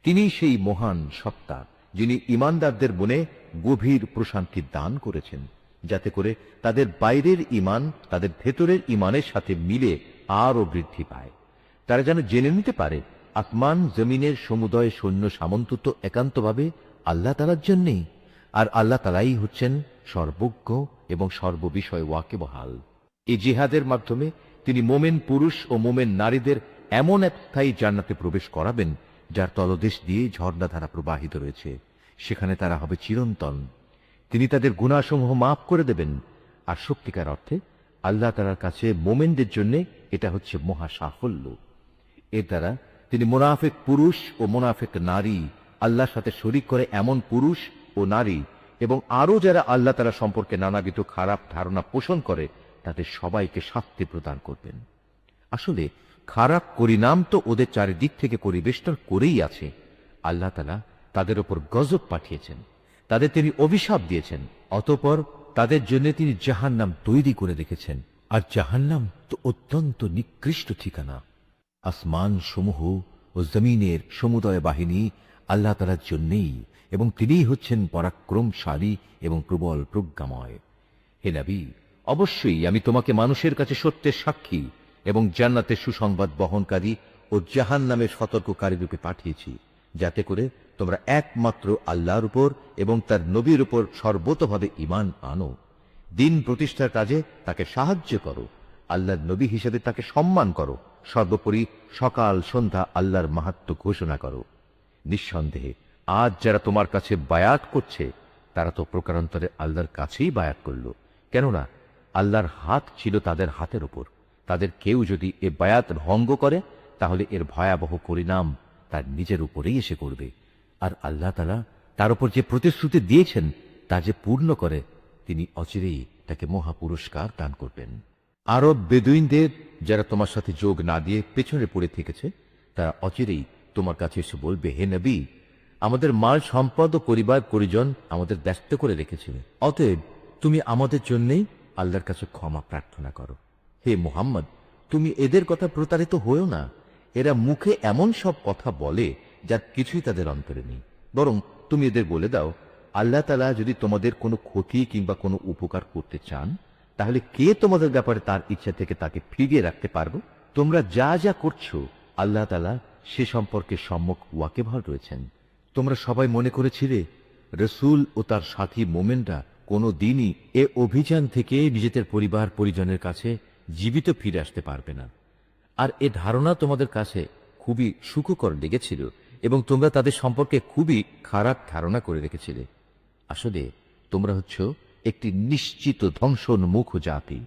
তিনি সেই মহান সত্তা যিনি ঈমানদারদের মনে গভীর প্রশান্তি দান করেছেন, যাতে করে তাদের বাইরের ঈমান তাদের ভেতরের ঈমানের সাথে মিলে আরও বৃদ্ধি পায়। তারা যেন জেনে নিতে পারে আসমান জমিনের সমুদয় সৈন্য সামন্ত তো একান্তভাবে আল্লাহ তাআলার জন্যেই, আর আল্লাহ তাআলাই হচ্ছেন সর্বজ্ঞ এবং সর্ববিষয় ওয়াকিবহাল। এই জিহাদের মাধ্যমে তিনি মোমেন পুরুষ ও মোমেন নারীদের এমন এক স্থায়ী জান্নাতে প্রবেশ করাবেন যার তলদেশ দিয়ে ঝর্ণাধারা প্রবাহিত রয়েছে, সেখানে তারা হবে চিরন্তন। তিনি তাদের গুনাহসমূহ মাফ করে দেবেন। আর সত্যিকার অর্থে আল্লাহ তাআলার কাছে মোমেনদের জন্য এটা হচ্ছে মহা সাফল্য। এর দ্বারা তিনি মুনাফিক পুরুষ ও মুনাফিক নারী, আল্লাহর সাথে শরীক করে এমন পুরুষ ও নারী এবং আরো যারা আল্লাহ তাআলা সম্পর্কে নানাবিধ খারাপ ধারণা পোষণ করে, তাদের সবাইকে শাস্তি প্রদান করবেন। আসলে খারাপ পরিণাম তো ওদের চারিদিক থেকে পরিবেষ্টন করেই আছে। আল্লাহ তাআলা তাদের উপর গজব পাঠিয়েছেন, তাদের তিনি অভিশাপ দিয়েছেন, অতঃপর তাদের জন্য তিনি জাহান্নাম তৈরি করে রেখেছেন। আর জাহান্নাম তো অত্যন্ত নিকৃষ্ট ঠিকানা। আসমান সমূহ ও জমিনের সমুদয় বাহিনী আল্লাহ তাআলার জন্যেই, এবং তিনিই হচ্ছেন পরাক্রমশালী এবং প্রবল প্রজ্ঞাময়। হে নবী, অবশ্যই আমি তোমাকে মানুষের কাছে সত্যের সাক্ষী এবং জান্নাতের সুসংবাদ বহনকারী ও জাহান্নামের সতর্ককারী রূপে পাঠিয়েছি, যাতে করে তোমরা একমাত্র আল্লাহর উপর এবং তার নবীর উপর সর্বতভাবে ঈমান আনো, দিন প্রতিষ্ঠার কাজে তাকে সাহায্য করো, আল্লাহর নবী হিসেবে তাকে সম্মান করো, সর্বোপরি সকাল সন্ধ্যা আল্লাহর মাহাত্ম্য ঘোষণা করো। নিঃসন্দেহে আজ যারা তোমার কাছে বায়াত করছে, তারা তো প্রকারান্তরে আল্লাহর কাছেই বায়াত করল, কেননা আল্লাহর হাত ছিল তাদের হাতের উপর। তাদের কেউ যদি এ বায়াত ভঙ্গ করে, তাহলে এর ভয়াবহ পরিণাম তার নিজের উপরেই এসে করবে। আর আল্লাহ তাআলা তার উপর যে প্রতিশ্রুতি দিয়েছেন তা যে পূর্ণ করে, তিনি অচিরেই তাকে মহা পুরস্কার দান করবেন। আরব বেদুইনদের যারা তোমার সাথে যোগ না দিয়ে পেছনে পড়ে থেকেছে, তারা অচিরেই তোমার কাছে এসে বলবে, হে নবী, আমাদের মাল সম্পদ ও পরিবার পরিজন আমাদের ব্যস্ত করে রেখেছিল, অতএব তুমি আমাদের জন্যই আল্লাহর কাছে ক্ষমা প্রার্থনা করো। হে মুহাম্মদ, তুমি এদের কথা প্রতারিত হয়েও না। এরা মুখে এমন সব কথা বলে যার কিছুই তাদের অন্তরে নেই। বরং তুমি এদের বলে দাও, আল্লাহ তাআলা যদি তোমাদের কোনো ক্ষতি কিংবা কোনো উপকার করতে চান, তাহলে কে তোমাদের ব্যাপারে তার ইচ্ছা থেকে তাকে ফিরিয়ে রাখতে পারবে? তোমরা যা যা করছো আল্লাহ তাআলা সে সম্পর্কে সম্যক ওয়াকিবহাল রয়েছেন। তোমরা সবাই মনে করেছিলে রসূল ও তার সাথী মোমেনরা কোনো দিনই এ অভিযান থেকে নিজেদের পরিবার পরিজনের কাছে জীবিত ফিরে আসতে পারবে না, আর এ ধারণা তোমাদের কাছে খুবই সুখকর লেগেছিল এবং তোমরা তাদের সম্পর্কে খুবই খারাপ ধারণা করে রেখেছিলে। আসলে তোমরা হচ্ছ একটি নিশ্চিত ধ্বংসোন্মুখ জাতি।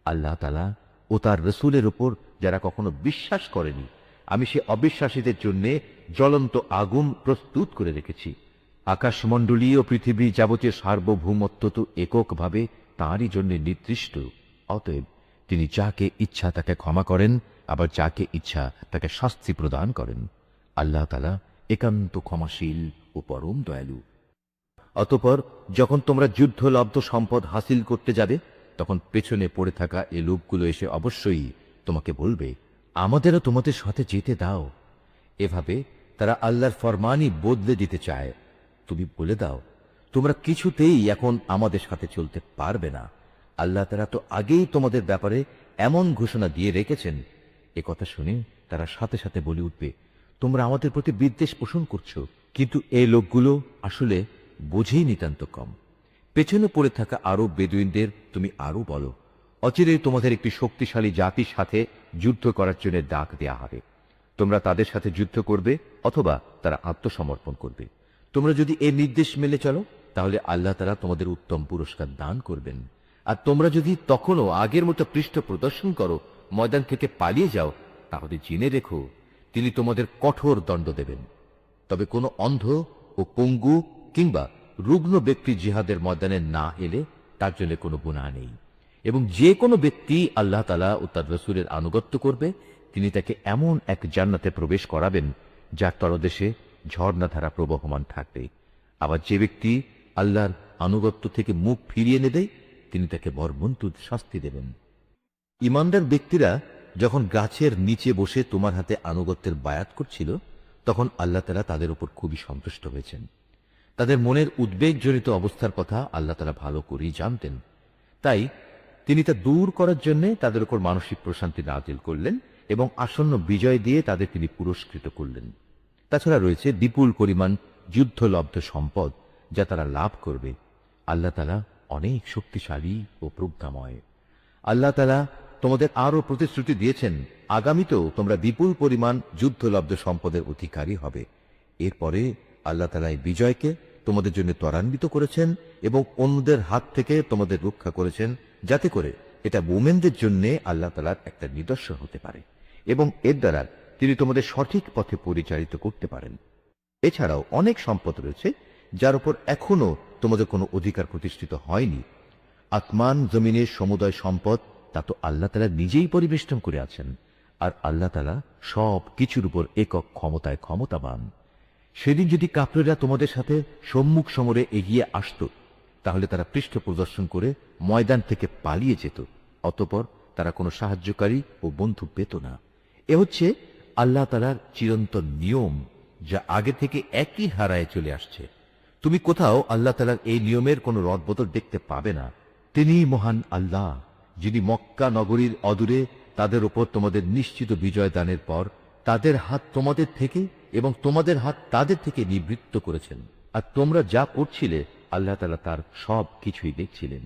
আল্লাহ তাআলা ও তার রসূলের উপর যারা কখনো বিশ্বাস করেনি, আমি সে অবিশ্বাসীদের জন্য জ্বলন্ত আগুন প্রস্তুত করে রেখেছি। আকাশমণ্ডলী ও পৃথিবী যাবতীয় সার্বভৌমত্ব তো এককভাবে তাঁরই জন্য নির্দিষ্ট। অতএব তিনি যাকে ইচ্ছা তাকে ক্ষমা করেন, আবার যাকে ইচ্ছা তাকে শাস্তি প্রদান করেন। আল্লাহ তাআলা একান্ত ক্ষমাশীল ও পরম দয়ালু। অতঃপর যখন তোমরা যুদ্ধলব্ধ সম্পদ হাসিল করতে যাবে, তখন পেছনে পড়ে থাকা এ লোকগুলো এসে অবশ্যই তোমাকে বলবে, আমাদেরও তোমাদের সাথে যেতে দাও। এভাবে তারা আল্লাহর ফরমানই বদলে দিতে চায়। তুমি বলে দাও, তোমরা কিছুতেই এখন আমাদের সাথে চলতে পারবে না। আল্লাহ তাআলা তো আগেই তোমাদের ব্যাপারে এমন ঘোষণা দিয়ে রেখেছেন। এ কথা শুনে তারা সাথে সাথে বলে উঠবে, তোমরা আমাদের প্রতি বিদ্বেষ পোষণ করছো। কিন্তু এই লোকগুলো আসলে বোঝেই নিতান্ত কম। পেছনে পড়ে থাকা আরব বেদুইনদের তুমি আরো বলো, অচিরেই তোমাদের একটি শক্তিশালী জাতির সাথে যুদ্ধ করার জন্য ডাক দেয়া হবে। তোমরা তাদের সাথে যুদ্ধ করবে অথবা তারা আত্মসমর্পণ করবে। তোমরা যদি এই নির্দেশ মেনে চলো, তাহলে আল্লাহ তাআলা তোমাদের উত্তম পুরস্কার দান করবেন। আর তোমরা যদি তখনও আগের মতো পৃষ্ঠ প্রদর্শন করো, ময়দান থেকে পালিয়ে যাও, তাহলে জেনে রেখো তিনি তোমাদের কঠোর দণ্ড দেবেন। তবে কোনো অন্ধ ও পঙ্গু কিংবা রুগ্ন ব্যক্তি জিহাদের ময়দানে না এলে তার জন্য কোনো গুনাহ নেই। এবং যে কোনো ব্যক্তি আল্লাহ তাআলা ও তার রাসূলের আনুগত্য করবে, তিনি তাকে এমন এক জান্নাতে প্রবেশ করাবেন যার তলদেশে ঝর্ণাধারা প্রবহমান থাকবে। আবার যে ব্যক্তি আল্লাহর আনুগত্য থেকে মুখ ফিরিয়ে নেবে, তিনি তাকে মর্মন্তুদ শাস্তি দেবেন। ঈমানদার ব্যক্তিরা যখন গাছের নিচে বসে তোমার হাতে আনুগত্যের বায়াত করছিল, তখন আল্লাহ তাআলা তাদের উপর খুবই সন্তুষ্ট হয়েছেন। তাদের মনের উদ্বেগজনিত অবস্থার কথা আল্লাহ তাআলা ভালো করেই জানতেন। তাই তিনি তা দূর করার জন্য তাদের উপর মানসিক প্রশান্তি নাজিল করলেন এবং আসন্ন বিজয় দিয়ে তাদের তিনি পুরস্কৃত করলেন। তাছাড়া রয়েছে বিপুল পরিমাণ যুদ্ধলব্ধ সম্পদ যা তারা লাভ করবে। আল্লাহ তাআলা অনেক শক্তিশালী ও প্রজ্ঞাময়। আল্লাহ তাআলা তোমাদের আরো প্রতিশ্রুতি দিয়েছেন, আগামীতেও তোমরা বিপুল পরিমাণ যুদ্ধলব্ধ সম্পদের অধিকারী হবে। এরপরে আল্লাহ তাআলা এই বিজয়কে তোমাদের জন্য ত্বরান্বিত করেছেন এবং অন্যদের হাত থেকে তোমাদের রক্ষা করেছেন, যাতে করে এটা মুমিনদের জন্য আল্লাহ তাআলার একটা নিদর্শন হতে পারে এবং এর দ্বারা তিনি তোমাদের সঠিক পথে পরিচালিত করতে পারেন। এছাড়াও অনেক সম্পদ রয়েছে যার উপর এখনো তোমাদের কোনো অধিকার প্রতিষ্ঠিত হয়নি। আসমান জমিনের সমুদয় সম্পদ তা তো আল্লাহ তাআলা নিজেই পরিবেষ্টন করে আছেন, আর আল্লাহ তাআলা সব কিছুর উপর একক ক্ষমতায় ক্ষমতাবান। সেদিন যদি কাফেররা তোমাদের সাথে সম্মুখ সমরে এগিয়ে আসত, তাহলে তারা পৃষ্ঠ প্রদর্শন করে ময়দান থেকে পালিয়ে যেত। অতঃপর তারা কোনো সাহায্যকারী ও বন্ধু পেত না। এ হচ্ছে আল্লাহ তাআলার চিরন্তন নিয়ম, যা আগে থেকে একই ধারায় চলে আসছে। তুমি কোথাও আল্লাহ তাআলার এই নিয়মের কোনো রদবদল দেখতে পাবে না। তিনিই মহান আল্লাহ, যিনি মক্কা নগরীর অদূরে তাদের উপর তোমাদের নিশ্চিত বিজয় দানের পর তাদের হাত তোমাদের থেকে এবং তোমাদের হাত তাদের থেকে নিবৃত্ত করেছেন। আর তোমরা যা করছিলে আল্লাহ তাআলা তার সব কিছুই দেখছিলেন।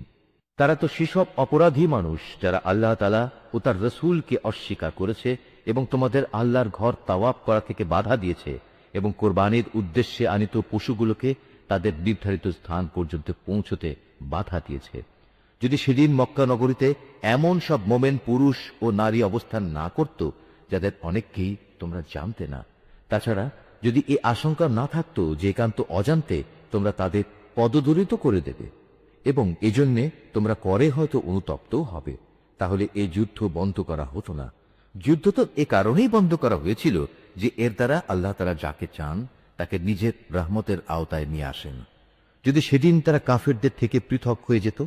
তারা তো সেসব অপরাধী মানুষ যারা আল্লাহ তাআলা ও তার রাসূলকে অস্বীকার করেছে এবং তোমাদের আল্লাহর ঘর তাওয়াফ করা থেকে বাধা দিয়েছে এবং কোরবানির উদ্দেশ্যে আনিত পশুগুলোকে তাদের নির্ধারিত স্থান পর্যন্ত পৌঁছতে বাধা দিয়েছে। যদি সেদিন মক্কা নগরীতে এমন সব মোমেন পুরুষ ও নারী অবস্থান না করত, যাদের অনেককেই তোমরা জানতে না, তাছাড়া যদি এই আশঙ্কা না থাকতো যে একান্ত অজান্তে তোমরা তাদের পদদলিত করে দেবে এবং এজন্যে তোমরা করে হয়তো অনুতপ্তও হবে, তাহলে এই যুদ্ধ বন্ধ করা হতো না। যুদ্ধ তো এ কারণেই বন্ধ করা হয়েছিল যে এর দ্বারা আল্লাহ তাআলা যাকে চান তাকে নিজের রহমতের আওতায় নিয়ে আসেন। যদি সেদিন তারা কাফেরদের থেকে পৃথক হয়ে যেত,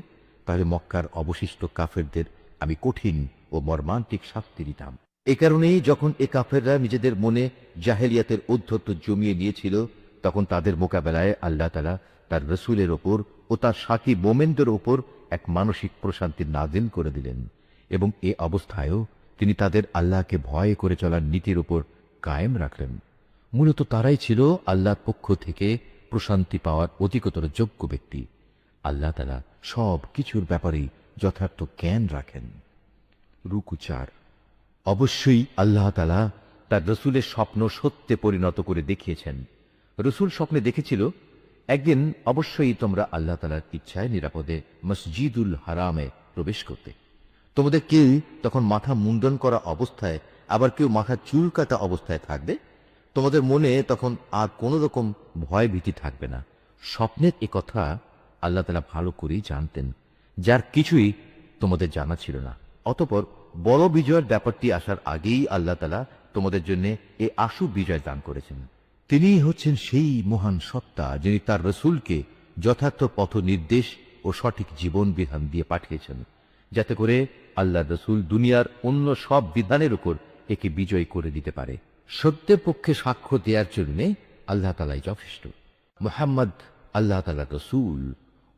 তাহলে মক্কার অবশিষ্ট কাফেরদের আমি কঠিন ও মর্মান্তিক শাস্তি দিতাম। এ কারণেই যখন এ কাফেররা নিজেদের মনে জাহেলিয়াতের ঔদ্ধত্য জমিয়ে নিয়েছিল, তখন তাদের মোকাবেলায় আল্লাহ তাআলা তার রসুলের ওপর ও তার সাথী মোমেনদের ওপর এক মানসিক প্রশান্তি নাযিল করে দিলেন, এবং এ অবস্থায়ও তিনি তাদের আল্লাহকে ভয় করে চলার নীতির উপর কায়েম রাখলেন। মূলত তারাই ছিল আল্লাহর পক্ষ থেকে প্রশান্তি পাওয়ার অধিকতর যোগ্য ব্যক্তি। আল্লাহ তাআলা সব কিছুর ব্যাপারেই যথার্থ জ্ঞান রাখেন। রুকু 4। অবশ্যই আল্লাহ তাআলা তার রসুলের স্বপ্ন সত্যে পরিণত করে দেখিয়েছেন। রসুল স্বপ্নে দেখেছিল, একদিন অবশ্যই তোমরা আল্লাহ তাআলার ইচ্ছায় নিরাপদে মসজিদুল হারামে প্রবেশ করতে। তোমাদের কেউ তখন মাথা মুন্ডন করা অবস্থায়, আবার কেউ মাথা চুল কাটা অবস্থায় থাকবে। তোমাদের মনে তখন আর কোনো রকম ভয় ভীতি থাকবে না। স্বপ্নের এ কথা আল্লাহ তাআলা ভালো করেই জানতেন, যার কিছুই তোমাদের জানা ছিল না। অতঃপর বড় বিজয়ের ব্যাপারটি আসার আগেই আল্লাহ তাআলা তোমাদের জন্য এ আশু বিজয় দান করেছেন। তিনিই হচ্ছেন সেই মহান সত্তা যিনি তার রসুলকে যথার্থ পথ নির্দেশ ও সঠিক জীবন বিধান দিয়ে পাঠিয়েছেন, যাতে করে আল্লাহর রসুল দুনিয়ার অন্য সব বিধানের উপর একে বিজয় করে দিতে পারে। সত্যের পক্ষে সাক্ষ্য দেওয়ার জন্য আল্লাহ তাআলাই যথেষ্ট। মুহাম্মদ আল্লাহ তাআলার রসুল।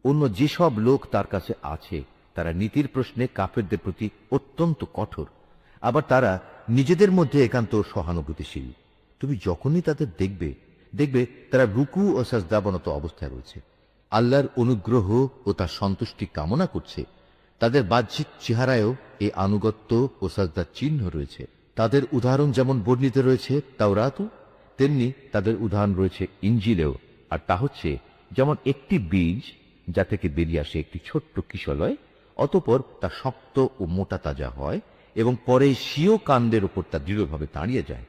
অন্য যেসব লোক তার কাছে আছে তারা নীতির প্রশ্নে কাফেরদের প্রতি অত্যন্ত কঠোর, আবার তারা নিজেদের মধ্যে একান্ত সহানুভূতিশীল। তুমি যখনই তাদের দেখবে তারা রুকু ও সাজদাবনত অবস্থায় রয়েছে, আল্লাহর অনুগ্রহ ও তার সন্তুষ্টি কামনা করছে। তাদের বাহ্যিক চেহারায়ও এই আনুগত্য ও সাজদার চিহ্ন রয়েছে। তাদের উদাহরণ যেমন বর্ণিত রয়েছে তাওরাতে, তেমনি তাদের উদাহরণ রয়েছে ইনজিলেও। আর তা হচ্ছে, যেমন একটি বীজ যা থেকে বেরিয়ে আসে একটি ছোট্ট কিশলয়, অতঃপর তা শক্ত ও মোটা তাজা হয় এবং পরে স্বীয় কাণ্ডের উপর তা দৃঢ়ভাবে দাঁড়িয়ে যায়।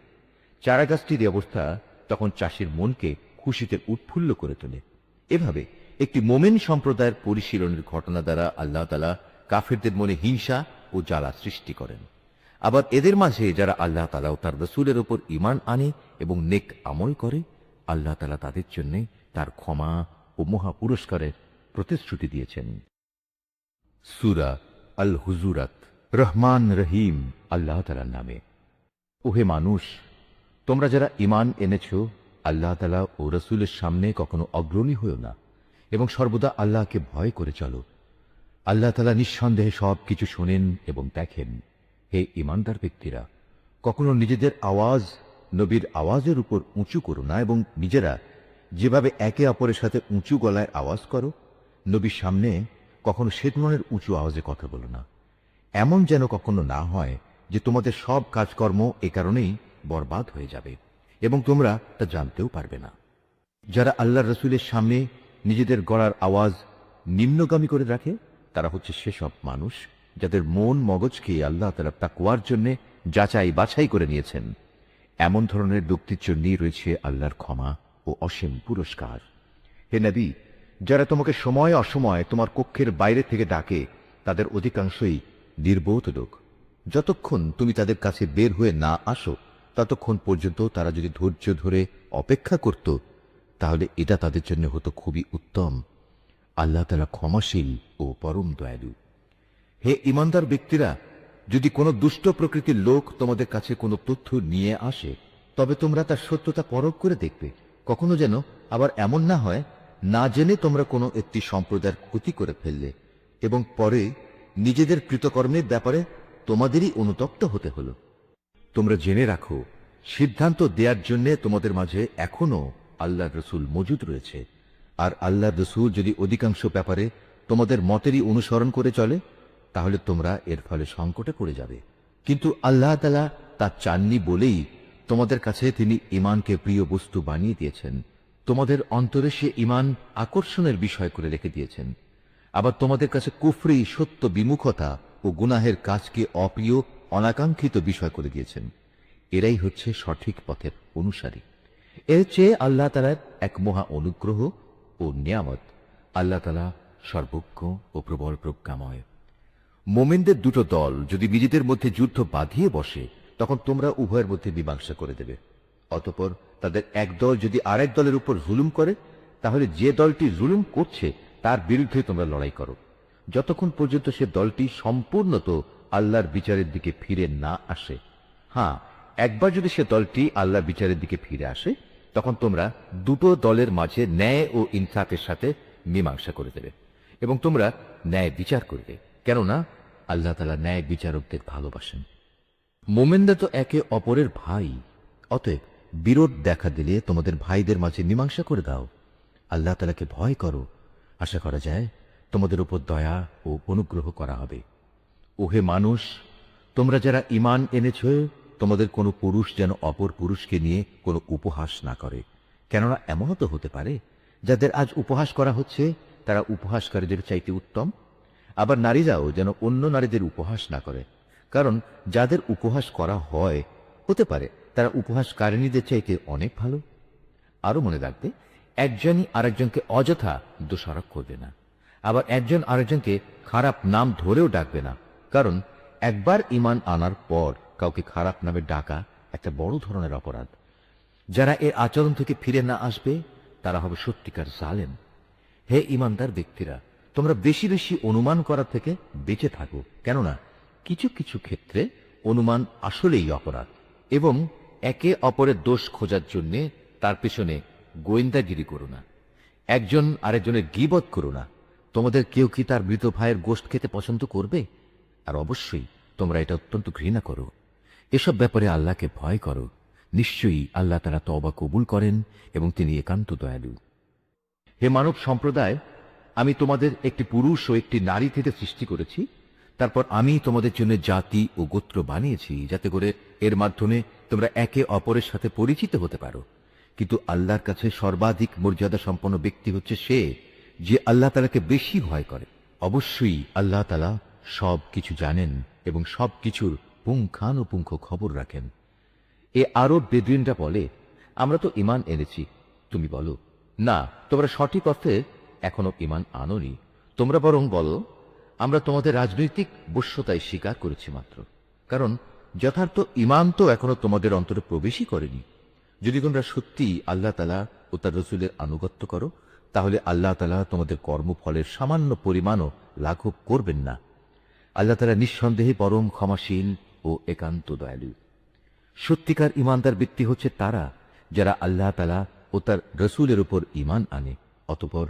চারাগাছটির অবস্থা তখন চাষির মনকে খুশিতে উৎফুল্ল করে তোলে। এভাবে একটি মোমেন সম্প্রদায়ের পরিশীলনের ঘটনা দ্বারা আল্লাহ তাআলা কাফেরদের মনে হিংসা ও জ্বালা সৃষ্টি করেন। আবার এদের মাঝে যারা আল্লাহ তাআলা ও তার রসুলের উপর ঈমান আনে এবং নেক আমল করে, আল্লাহ তাআলা তাদের জন্য তার ক্ষমা ও মহা পুরস্কারের প্রতিশ্রুতি দিয়েছেন। সূরা আল হুজুরাত। রহমান রহিম আল্লাহ তাআলার নামে। ওহে মানুষ, তোমরা যারা ঈমান এনেছ, আল্লাহ তাআলা ও রসুলের সামনে কখনো অগ্রণী হও না এবং সর্বদা আল্লাহকে ভয় করে চলো। আল্লাহ তাআলা নিঃসন্দেহে সব কিছু শোনেন এবং দেখেন। হে ঈমানদার ব্যক্তিরা, কখনো নিজেদের আওয়াজ নবীর আওয়াজের উপর উঁচু করো না, এবং নিজেরা যেভাবে একে অপরের সাথে উঁচু গলায় আওয়াজ করো, নবীর সামনে কখনো সে ধরনের উঁচু আওয়াজে কথা বলো না। এমন যেন কখনো না হয় যে তোমাদের সব কাজকর্ম এ কারণেই বরবাদ হয়ে যাবে এবং তোমরা তা জানতেও পারবে না। যারা আল্লাহর রসুলের সামনে নিজেদের গলার আওয়াজ নিম্নগামী করে রাখে, তারা হচ্ছে সেসব মানুষ যাদের মন মগজকে আল্লাহ তাআলা তাকওয়ার জন্য যাচাই বাছাই করে নিয়েছেন। এমন ধরনের ব্যক্তির জন্যই রয়েছে আল্লাহর ক্ষমা ও অসীম পুরস্কার। হে নবী, যারা তোমাকে সময় অসময় তোমার কক্ষের বাইরে থেকে ডাকে, তাদের অধিকাংশই নির্বোধ লোক। যতক্ষণ তুমি তাদের কাছে বের হয়ে না আসো, ততক্ষণ পর্যন্ত তারা যদি ধৈর্য ধরে অপেক্ষা করত, তাহলে এটা তাদের জন্য হতো খুবই উত্তম। আল্লাহ তাআলা ক্ষমাশীল ও পরম দয়ালু। হে ঈমানদার ব্যক্তিরা, যদি কোনো দুষ্ট প্রকৃতির লোক তোমাদের কাছে কোনো তথ্য নিয়ে আসে, তবে তোমরা তার সত্যতা পরখ করে দেখবে। কখনো যেন আবার এমন না হয়, না জেনে তোমরা কোনো একটি সম্প্রদায়ের ক্ষতি করে ফেললে এবং পরে নিজেদের কৃতকর্মের ব্যাপারে তোমাদেরই অনুতপ্ত হতে হলো। তোমরা জেনে রাখো, সিদ্ধান্ত দেওয়ার জন্য তোমাদের মাঝে এখনো আল্লাহর রসুল মজুদ রয়েছে। আর আল্লাহর রসুল যদি অধিকাংশ ব্যাপারে তোমাদের মতেরই অনুসরণ করে চলে, তাহলে তোমরা এর ফলে সংকটে পড়ে যাবে। কিন্তু আল্লাহ তাআলা তা চাননি বলেই তোমাদের কাছে তিনি ঈমানকে প্রিয় বস্তু বানিয়ে দিয়েছেন। তোমাদের অন্তরে সে ঈমান আকর্ষণের বিষয় করে রেখে দিয়েছেন। আবার তোমাদের কাছে কুফরি, সত্য বিমুখতা ও গুনাহের কাজকে অপ্রিয়, অনাকাঙ্ক্ষিত বিষয় করে দিয়েছেন। এরাই হচ্ছে সঠিক পথের অনুসারী। এর চেয়ে আল্লাহ তাআলার এক মহা অনুগ্রহ ও নিয়ামত। আল্লাহ তাআলা সর্বজ্ঞ ও প্রবল প্রজ্ঞাময়। মোমেনদের দুটো দল যদি নিজেদের মধ্যে যুদ্ধ বাঁধিয়ে বসে, তখন তোমরা উভয়ের মধ্যে মীমাংসা করে দেবে। অতঃপর তাদের এক দল যদি আরেক দলের উপর জুলুম করে, তাহলে যে দলটি জুলুম করছে তার বিরুদ্ধে তোমরা লড়াই করো, যতক্ষণ পর্যন্ত সে দলটি সম্পূর্ণত আল্লাহর বিচারের দিকে ফিরে না আসে। হ্যাঁ, একবার যদি সে দলটি আল্লাহর বিচারের দিকে ফিরে আসে, তখন তোমরা দুটো দলের মাঝে ন্যায় ও ইনসাফের সাথে মীমাংসা করে দেবে এবং তোমরা ন্যায় বিচার করবে, কেননা আল্লাহ তাআলা ন্যায় বিচারকদের ভালোবাসেন। মোমেনরা তো একে অপরের ভাই, অতএব বিরোধ দেখা দিলে তোমাদের ভাইদের মাঝে মীমাংসা করে দাও। আল্লাহ তাআলাকে ভয় করো, আশা করা যায় তোমাদের উপর দয়া ও অনুগ্রহ করা হবে। ওহে মানুষ, তোমরা যারা ঈমান এনেছ, তোমাদের কোনো পুরুষ যেন অপর পুরুষকে নিয়ে কোনো উপহাস না করে, কেননা এমনও তো হতে পারে যাদের আজ উপহাস করা হচ্ছে তারা উপহাসকারীদের চাইতে উত্তম। আবার নারীরাও যেন অন্য নারীদের উপহাস না করে, কারণ যাদের উপহাস করা হয় হতে পারে তারা উপহাসকারিণীদের চাইতে অনেক ভালো। আরো মনে রাখবে, একজনই আরেকজনকে অযথা দোষারোপ করবে না, আবার একজন আরেকজনকে খারাপ নাম ধরেও ডাকবে না, কারণ একবার ঈমান আনার পর কাউকে খারাপ নামে ডাকা একটা বড় ধরনের অপরাধ। যারা এর আচরণ থেকে ফিরে না আসবে তারা হবে সত্যিকার জালেম। হে ঈমানদার ব্যক্তিরা, তোমরা বেশি বেশি অনুমান করা থেকে বেঁচে থাকো, কেননা কিছু কিছু ক্ষেত্রে অনুমান আসলেই অপরাধ। এবং একে অপরের দোষ খোঁজার জন্য তার পেছনে গোয়েন্দাগিরি করো না। একজন আরেকজনের গীবত করো না। তোমাদের কেউ কি তার মৃত ভাইয়ের গোশত খেতে পছন্দ করবে? আর অবশ্যই তোমরা এটা অত্যন্ত ঘৃণা করো। এসব ব্যাপারে আল্লাহকে ভয় করো। নিশ্চয়ই আল্লাহ তাআলা তওবা কবুল করেন এবং তিনি একান্ত দয়ালু। হে মানব সম্প্রদায়, আমি তোমাদের একটি পুরুষ ও একটি নারী থেকে সৃষ্টি করেছি। তারপর আমি তোমাদের জন্য জাতি ও গোত্র বানিয়েছি, যাতে করে এর মাধ্যমে তোমরা একে অপরের সাথে পরিচিত হতে পারো। কিন্তু আল্লাহর কাছে সর্বাধিক মর্যাদা সম্পন্ন ব্যক্তি হচ্ছে সে যে আল্লাহ তাআলাকে বেশি ভয় করে। অবশ্যই আল্লাহ তাআলা সব কিছু জানেন এবং সব কিছুর পুঙ্খানুপুঙ্খ খবর রাখেন। এ আরব বেদুইনরা বলে, আমরা তো ঈমান এনেছি। তুমি বলো, না, তোমরা সঠিক অর্থে এখনো ঈমান আনোনি। তোমরা বরং বলো, আমরা তোমাদের রাজনৈতিক বশ্যতায় স্বীকার করেছি মাত্র, কারণ যথার্থ ঈমান তো এখনো তোমাদের অন্তরে প্রবেশই করেনি। যদি তোমরা সত্যি আল্লাহ তাআলা ও তার রাসূলের আনুগত্য করো, তাহলে আল্লাহ তাআলা তোমাদের কর্মফলের সামান্য পরিমাণও লাঘব করবেন না। আল্লাহ তাআলা নিঃসন্দেহে পরম ক্ষমাশীল ও একান্ত দয়ালু। সত্যিকার ঈমানদার ব্যক্তি হচ্ছে তারা যারা আল্লাহ তাআলা ও তার রাসূলের উপর ঈমান আনে, অতঃপর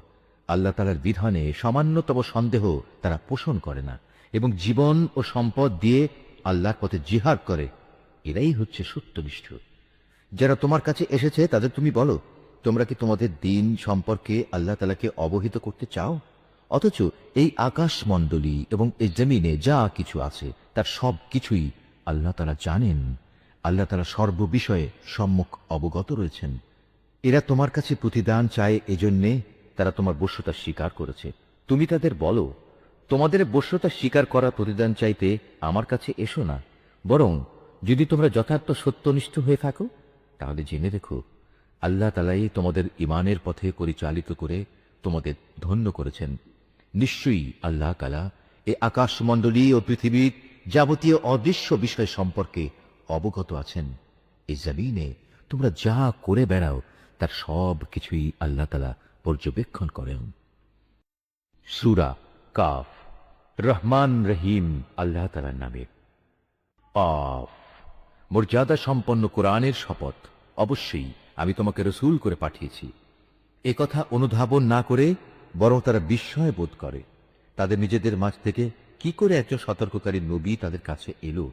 আল্লাহ তাআলার বিধানে সামান্যতম সন্দেহ তারা পোষণ করে না এবং জীবন ও সম্পদ দিয়ে আল্লাহর পথে জিহাদ করে। এরাই হচ্ছে সত্যনিষ্ঠ। যারা তোমার কাছে এসেছে তাদের তুমি বলো, তোমরা কি তোমাদের দিন সম্পর্কে আল্লাহ তাআলাকে অবহিত করতে চাও? অথচ এই আকাশমণ্ডলী এবং এই জমিনে যা কিছু আছে তার সব কিছুই আল্লাহ তাআলা জানেন। আল্লাহ তাআলা সর্ববিষয়ে সম্মুখ অবগত রয়েছেন। এরা তোমার কাছে প্রতিদান চায়, এজন্যে তারা তোমার বশ্যতা স্বীকার করেছে। তুমি তাদের বলো, তোমাদের বশ্যতা স্বীকার করা প্রতিদান চাইতে আমার কাছে এসো না, বরং যদি তোমরা যথার্থ সত্যনিষ্ঠ হয়ে থাকো তাহলে জেনে রেখো, আল্লাহ তাআলাই তোমাদের ঈমানের পথে পরিচালিত করে তোমাদের ধন্য করেছেন। নিশ্চয়ই আল্লাহ তাআলা এই আকাশমণ্ডলী ও পৃথিবীর যাবতীয় অদৃশ্য বিষয় সম্পর্কে অবগত আছেন। এই জমিনে তোমরা যা করে বেড়াও তার সব কিছুই আল্লাহ তাআলা পর্যবেক্ষণ করেন। সূরা কাফ। রহমান রহিম আল্লাহ তাআলার নামে। কাফ। মর্যাদা সম্পন্ন কোরআনের শপথ, অবশ্যই আমি তোমাকে রাসূল করে পাঠিয়েছি। একথা অনুধাবন না করে বরং তারা বিস্ময় বোধ করে। তাদের নিজেদের মাঝ থেকে কি করে একজন সতর্ককারী নবী তাদের কাছে এলো।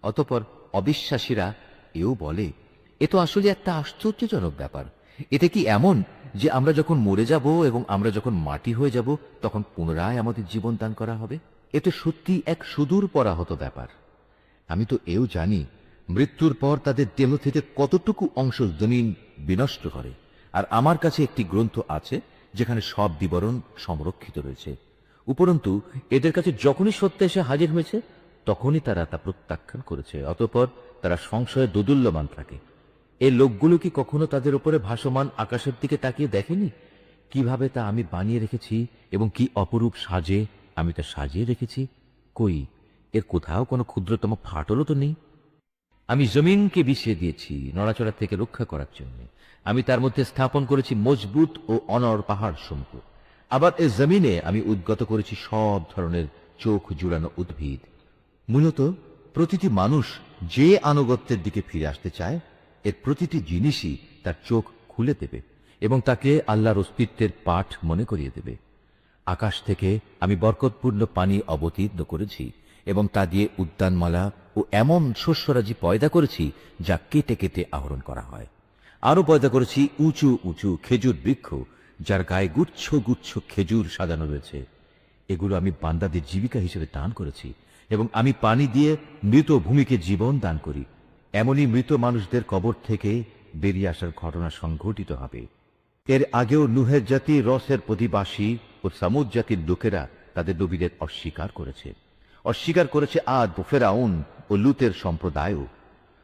অতঃপর অবিশ্বাসীরা এও বলে, এ তো আসলে একটা আশ্চর্যজনক ব্যাপার। এটা কি এমন যে আমরা যখন মরে যাব এবং আমরা যখন মাটি হয়ে যাব তখন পুনরায় আমাদের জীবন দান করা হবে? এ তো সত্যি এক সুদূর পরাহত ব্যাপার। আমি তো এও জানি মৃত্যুর পর তাদের দেহ থেকে কতটুকু অংশ জমিন বিনষ্ট করে, আর আমার কাছে একটি গ্রন্থ আছে যেখানে সব বিবরণ সংরক্ষিত রয়েছে। উপরন্তু এদের কাছে যখনই সত্য এসে হাজির হয়েছে তখনই তারা তা প্রত্যাখ্যান করেছে। অতঃপর তারা সংশয়ে দোদুল্যমান থাকে। এই লোকগুলো কি কখনো তাদের উপরে ভাসমান আকাশের দিকে তাকিয়ে দেখেনি কিভাবে তা আমি বানিয়ে রেখেছি এবং কি অপরূপ সাজে আমি তা সাজিয়ে রেখেছি? কই, এর কোথাও কোনো ক্ষুদ্রতম ফাটলও তো নেই। আমি জমিনকে বিছিয়ে দিয়েছি নড়াচড়া থেকে রক্ষা করার জন্য। আমি তার মধ্যে স্থাপন করেছি মজবুত ও অনড় পাহাড় সমূহ। আবার এই জমিনে আমি উদ্গত করেছি সব ধরনের চোখ জুড়ানো উদ্ভিদ। মূলত প্রতিটি মানুষ যে আনুগত্যের দিকে ফিরে আসতে চায়, এর প্রতিটি জিনিসই তার চোখ খুলে দেবে এবং তাকে আল্লাহর অস্তিত্বের পাঠ মনে করিয়ে দেবে। আকাশ থেকে আমি বরকতপূর্ণ পানি অবতীর্ণ করেছি এবং তা দিয়ে উদ্যানমালা ও এমন শস্যরাজি পয়দা করেছি যা কেটে কেটে আহরণ করা হয়। আরো পয়দা করেছি উঁচু উঁচু খেজুর বৃক্ষ, যার গায়ে গুচ্ছ গুচ্ছ খেজুর সাজানো রয়েছে। এগুলো আমি বান্দাদের জীবিকা হিসেবে দান করেছি এবং আমি পানি দিয়ে মৃত ভূমিকে জীবন দান করি। এমনই মৃত মানুষদের কবর থেকে বেরিয়ে আসার ঘটনা সংঘটিত হবে। এর আগেও নুহের জাতি, রসের অধিবাসী ও সামুদ জাতির লোকেরা তাদের নবীদের অস্বীকার করেছে। অস্বীকার করেছে আদ, ফেরাউন ও লুতের সম্প্রদায়ও।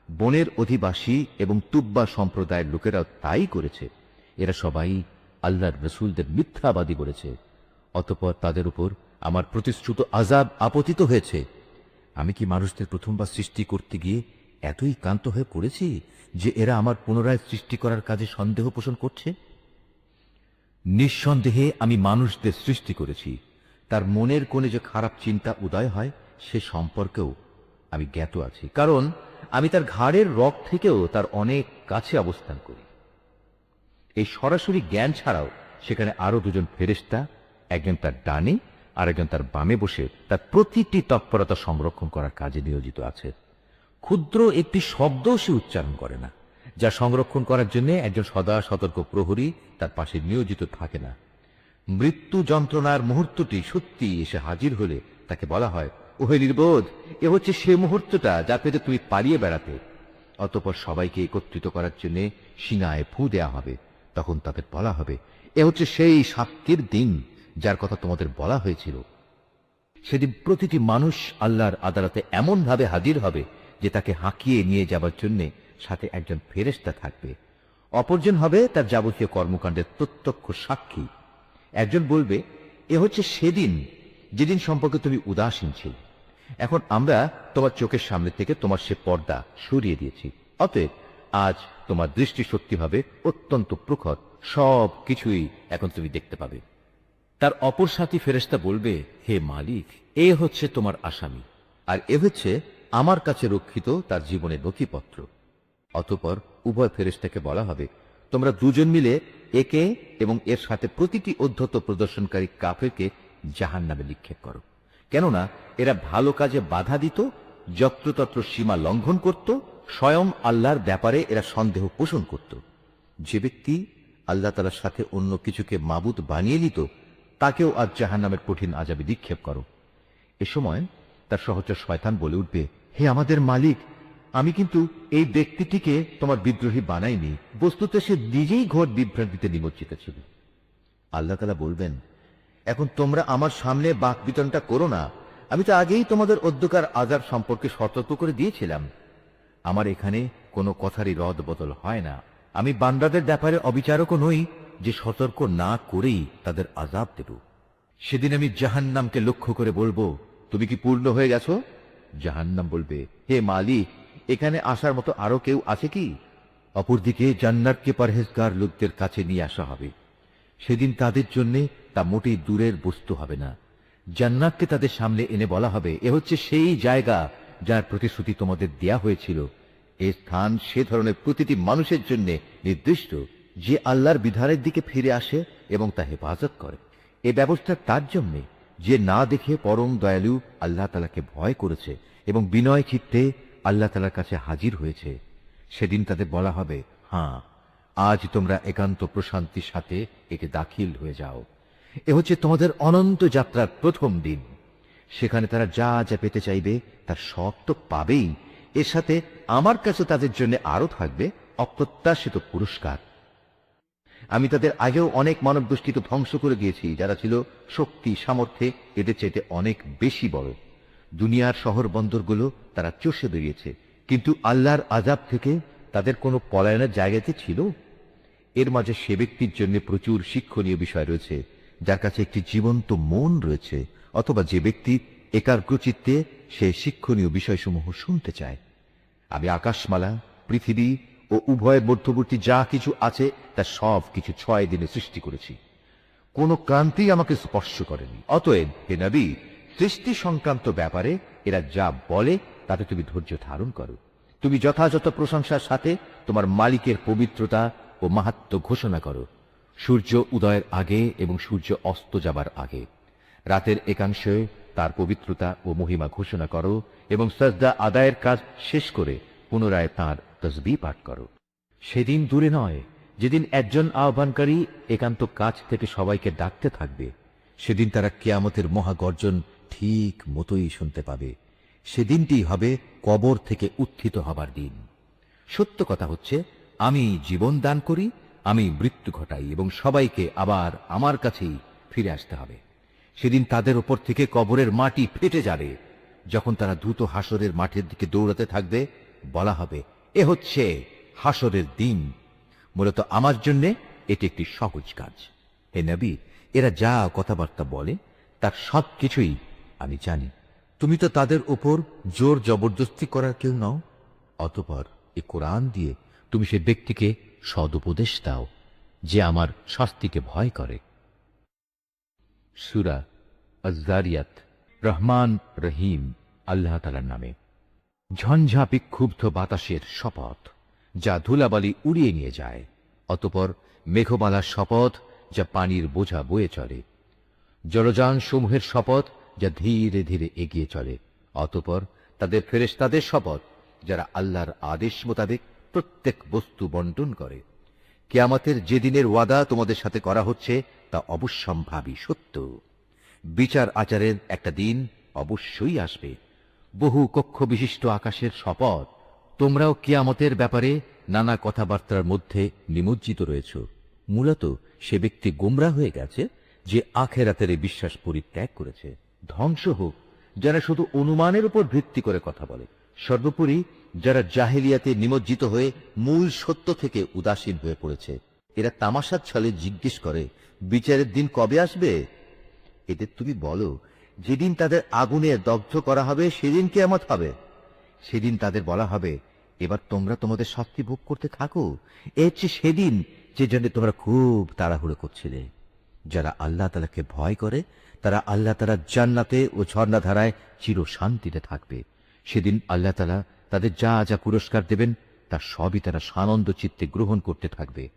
বনের অধিবাসী এবং তুব্বা সম্প্রদায়ের লোকেরাও তাই করেছে। এরা সবাই আল্লাহর রসুলদের মিথ্যাবাদী বলেছে। অতঃপর তাদের উপর আমার প্রতিশ্রুত আযাব আপতিত হয়েছে। আমি কি মানুষদের প্রথমবার সৃষ্টি করতে গিয়ে এতই ক্লান্ত হয়ে পড়েছি যে এরা আমার পুনরায় সৃষ্টি করার কাজে সন্দেহ পোষণ করছে? নিঃসন্দেহে আমি মানুষদের সৃষ্টি করেছি। তার মনের কোণে যে খারাপ চিন্তা উদয় হয় সে সম্পর্কেও আমি জ্ঞাত আছি, কারণ আমি তার ঘাড়ের রগ থেকেও তার অনেক কাছে অবস্থান করি। এই সরাসরি জ্ঞান ছাড়াও সেখানে আরো দুজন ফেরেশতা, একজন তার ডানে আর একজন তার বামে বসে তার প্রতিটি তৎপরতা সংরক্ষণ করার কাজে নিয়োজিত আছে। ক্ষুদ্র একটি শব্দও সে উচ্চারণ করে না, যা সংরক্ষণ করার জন্য একজন সদা সতর্ক প্রহরী তার পাশে নিয়োজিত থাকে না। মৃত্যু যন্ত্রণার মুহূর্তটি সত্যি এসে হাজির হলে তাকে বলা হয়, ওহে নির্বোধ, এ হচ্ছে সে মুহূর্তটা যা পেতে তুমি পালিয়ে বেড়াতে। অতঃপর সবাইকে একত্রিত করার জন্য সিনায় ফু দেয়া হবে। তখন তাদের বলা হবে, এ হচ্ছে সেই শাস্তির দিন যার কথা তোমাদের বলা হয়েছিল। সেদিন প্রতিটি মানুষ আল্লাহর আদালতে এমন ভাবে হাজির হবে যে তাকে হাঁকিয়ে নিয়ে যাবার জন্য সাথে একজন ফেরেশতা থাকবে। অপরজন হবে তার যাবতীয় কর্মকাণ্ডের প্রত্যক্ষ সাক্ষী। একজন বলবে, এ হচ্ছে সেদিন যেদিন সম্পর্কে তুমি উদাসীন ছিলে। এখন আমরা তোমার চোখের সামনে থেকে তোমার সে পর্দা সরিয়ে দিয়েছি। অতএব আজ তোমার দৃষ্টিশক্তি হবে অত্যন্ত প্রখর, সব কিছুই এখন তুমি দেখতে পাবে। তার অপর সাথী ফেরেশতা বলবে, হে মালিক, এ হচ্ছে তোমার আসামি, আর এ হচ্ছে আমার কাছে রক্ষিত তার জীবনের নথিপত্র। অতঃপর উভয় ফেরেশতাকে বলা হবে, তোমরা দুজন মিলে একে এবং এর সাথে প্রতিটি উদ্ধত প্রদর্শনকারী কাফেরকে জাহান্নামে নিক্ষেপ করো। কেননা এরা ভালো কাজে বাধা দিত, যত্রতত্র সীমা লঙ্ঘন করত, স্বয়ং আল্লাহর ব্যাপারে এরা সন্দেহ পোষণ করত। যে ব্যক্তি আল্লাহ তাআলার সাথে অন্য কিছুকে মাবুদ বানিয়ে নিত, তাকেও আজ জাহান্নামের কঠিন আযাবে নিক্ষেপ করো। এ সময় তার সহচর শয়তান বলে উঠবে, হে আমাদের মালিক, আমি কিন্তু এই ব্যক্তিটিকে তোমার বিদ্রোহী বানাইনি, বস্তুত সে নিজেই ঘোর বিভ্রান্তিতে নিমজ্জিত ছিল। আল্লাহ তাআলা বলবেন, এখন তোমরা আমার সামনে বাক বিতরণটা করো না। আমি তো আগেই তোমাদের অধ্যকার আযাব সম্পর্কে সতর্ক করে দিয়েছিলাম। আমার এখানে কোনো কথারই রদ বদল হয় না। আমি বান্দাদের ব্যাপারে অবিচারকও নই যে সতর্ক না করেই তাদের আযাব দেব। সেদিন আমি জাহান্নামকে লক্ষ্য করে বলবো, তুমি কি পূর্ণ হয়ে গেছো? জাহান্নাম বলবে, হে মালিক, এখানে আসার মতো আরো কেউ আছে কি? অপরদিকে জান্নাতকে পরহেজগার লোকদের কাছে নিয়ে আসা হবে। সেদিন তাদের জন্য তা মোটেই দূরের বস্তু হবে না। জান্নাতকে তাদের সামনে এনে বলা হবে, এ হচ্ছে সেই জায়গা যার প্রতিশ্রুতি তোমাদের দেয়া হয়েছিল। এই স্থান সে ধরনের প্রতিটি মানুষের জন্য নির্দিষ্ট যে আল্লাহর বিধানের দিকে ফিরে আসে এবং তা হেফাজত করে। এ ব্যবস্থা তার জন্য যে না দেখে পরম দয়ালু আল্লাহ তাআলাকে ভয় করেছে এবং বিনয় চিত্তে আল্লাহ তাআলার কাছে হাজির হয়েছে। সেদিন তাদের বলা হবে, হ্যাঁ, আজ তোমরা একান্ত প্রশান্তির সাথে এতে দাখিল হয়ে যাও। এ হচ্ছে তোমাদের অনন্ত যাত্রার প্রথম দিন। সেখানে তারা যা যা পেতে চাইবে তার সব তো পাবেই। এর সাথে আমার কাছে তাদের জন্য আরো থাকবে অপ্রত্যাশিত পুরস্কার। আমি তাদের আগেও অনেক মানব গোষ্ঠীকে ধ্বংস করে দিয়েছি, যারা ছিল শক্তি সামর্থ্যে এদের চাইতে অনেক বেশি বড়। দুনিয়ার শহর বন্দরগুলো তারা চষে বেরিয়েছে, কিন্তু আল্লাহর আযাব থেকে তাদের কোনো পলায়নের জায়গাতে ছিল? এর মাঝে সে ব্যক্তির জন্য প্রচুর শিক্ষণীয় বিষয় রয়েছে যার কাছে একটি জীবন্ত মন রয়েছে, অথবা যে ব্যক্তি একাগ্রচিত্তে সে শিক্ষণীয় বিষয়সমূহ শুনতে চায়। আমি আকাশমালা, পৃথিবী ও উভয়ের মধ্যবর্তী যা কিছু আছে তা সব কিছু 6 দিনে সৃষ্টি করেছি। কোন ক্রান্তি আমাকে স্পর্শ করেনি। অতএব হে নবী, সৃষ্টি সংক্রান্ত ব্যাপারে এরা যা বলে তাতে তুমি ধৈর্য ধারণ করো। তুমি যথাযথ প্রশংসার সাথে তোমার মালিকের পবিত্রতা ও মাহাত্ম্য ঘোষণা করো, সূর্য উদয়ের আগে এবং সূর্য অস্ত যাবার আগে। রাতের একাংশে তার পবিত্রতা ও মহিমা ঘোষণা করো এবং সাজদা আদায়ের কাজ শেষ করে পুনরায় তাঁর তসবিহ পাঠ করো। সেদিন দূরে নয় যেদিন একজন আহ্বানকারী একান্ত কাছ থেকে সবাইকে ডাকতে থাকবে। সেদিন তারা কিয়ামতের মহাগর্জন ঠিক মতোই শুনতে পাবে। সেদিনটি হবে কবর থেকে উত্থিত হবার দিন। সত্য কথা হচ্ছে, আমি জীবন দান করি, আমি মৃত্যু ঘটাই এবং সবাইকে আবার আমার কাছেই ফিরে আসতে হবে। সেদিন তাদের ওপর থেকে কবরের মাটি ফেটে যাবে। যখন তারা দ্রুত হাসরের মাঠের দিকে দৌড়াতে থাকবে, বলা হবে, এ হচ্ছে হাসরের দিন। মূলত আমার জন্য এটি একটি সহজ কাজ। হে নবী, এরা যা কথাবার্তা বলে তার সব কিছুই আমি জানি। তুমি তো তাদের উপর জোর জবরদস্তি করার কেউ নও। অতঃপর এ কোরআন দিয়ে তুমি সে ব্যক্তিকে সদুপদেশ দাও যে আমার শাস্তিকে ভয় করে। সূরা আয-যারিয়াত। রহমান রহিম আল্লাহ তাআলার নামে। ঝঞ্ঝা বিক্ষুব্ধ বাতাসের শপথ, যা ধুলাবালি উড়িয়ে নিয়ে যায়। অতঃপর মেঘমালার শপথ, যা পানির বোঝা বয়ে চলে। জলযান সমূহের শপথ, যা ধীরে ধীরে এগিয়ে চলে। অতঃপর তাদের ফেরেশতাদের শপথ, যারা আল্লাহর আদেশ মোতাবেক প্রত্যেক বস্তু বন্টন করে। কিয়ামতের যে দিনের ওয়াদা তোমাদের সাথে করা হচ্ছে তা অবশ্যম্ভাবী সত্য। বিচার আচারের একটা দিন অবশ্যই আসবে। বহু কক্ষ বিশিষ্ট আকাশের শপথ, তোমরাও কিয়ামতের ব্যাপারে নানা কথাবার্তার মধ্যে নিমজ্জিত রয়েছ। মূলত সে ব্যক্তি গোমরা হয়ে গেছে যে আখেরাতের এই বিশ্বাস পরিত্যাগ করেছে। ধ্বংস হোক যারা শুধু অনুমানের উপর ভিত্তি করে কথা বলে। সর্বোপরি যারা জাহেলিয়াতে নিমজ্জিত হয়ে মূল সত্য থেকে উদাসীন হয়ে পড়েছে। এরা তামাশার ছলে জিজ্ঞেস করে, বিচারের দিন কবে আসবে? এদের তুমি বলো, যেদিন তাদের আগুনে দগ্ধ করা হবে সেদিন কিয়ামত হবে। সেদিন তাদের বলা হবে, এবার তোমরা তোমাদের শাস্তি ভোগ করতে থাকো। এ হচ্ছে সেদিন যে জন্য তোমরা খুব তাড়াহুড়ো করছিলে। যারা আল্লাহ তাআলাকে ভয় করে তারা আল্লাহ তাআলার জান্নাতে ও ঝর্ণাধারায় চির শান্তিতে থাকবে। সেদিন আল্লাহ তাআলা তাদের যা যা পুরস্কার দেবেন তা সবই তারা সানন্দ চিত্তে গ্রহণ করতে থাকবে।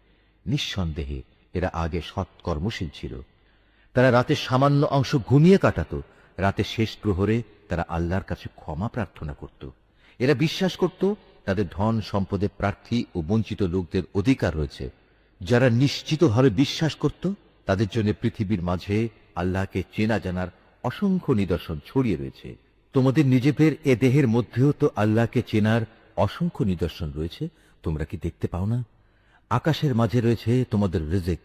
নিঃসন্দেহে এরা আগে সৎকর্মশীল ছিল। তারা রাতের সামান্য অংশ ঘুমিয়ে কাটাতো। রাতের শেষ প্রহরে তারা আল্লাহর কাছে ক্ষমা প্রার্থনা করত। এরা বিশ্বাস করত তাদের ধন সম্পদে প্রার্থী ও বঞ্চিত লোকদের অধিকার রয়েছে। যারা নিশ্চিতভাবে বিশ্বাস করত তাদের জন্য পৃথিবীর মাঝে আল্লাহকে চেনা জানার অসংখ্য নিদর্শন ছড়িয়ে রয়েছে। তোমাদের নিজেদের এ দেহের মধ্যেও তো আল্লাহকে চেনার অসংখ্য নিদর্শন রয়েছে, তোমরা কি দেখতে পাও না? আকাশের মাঝে রয়েছে তোমাদের রিজিক,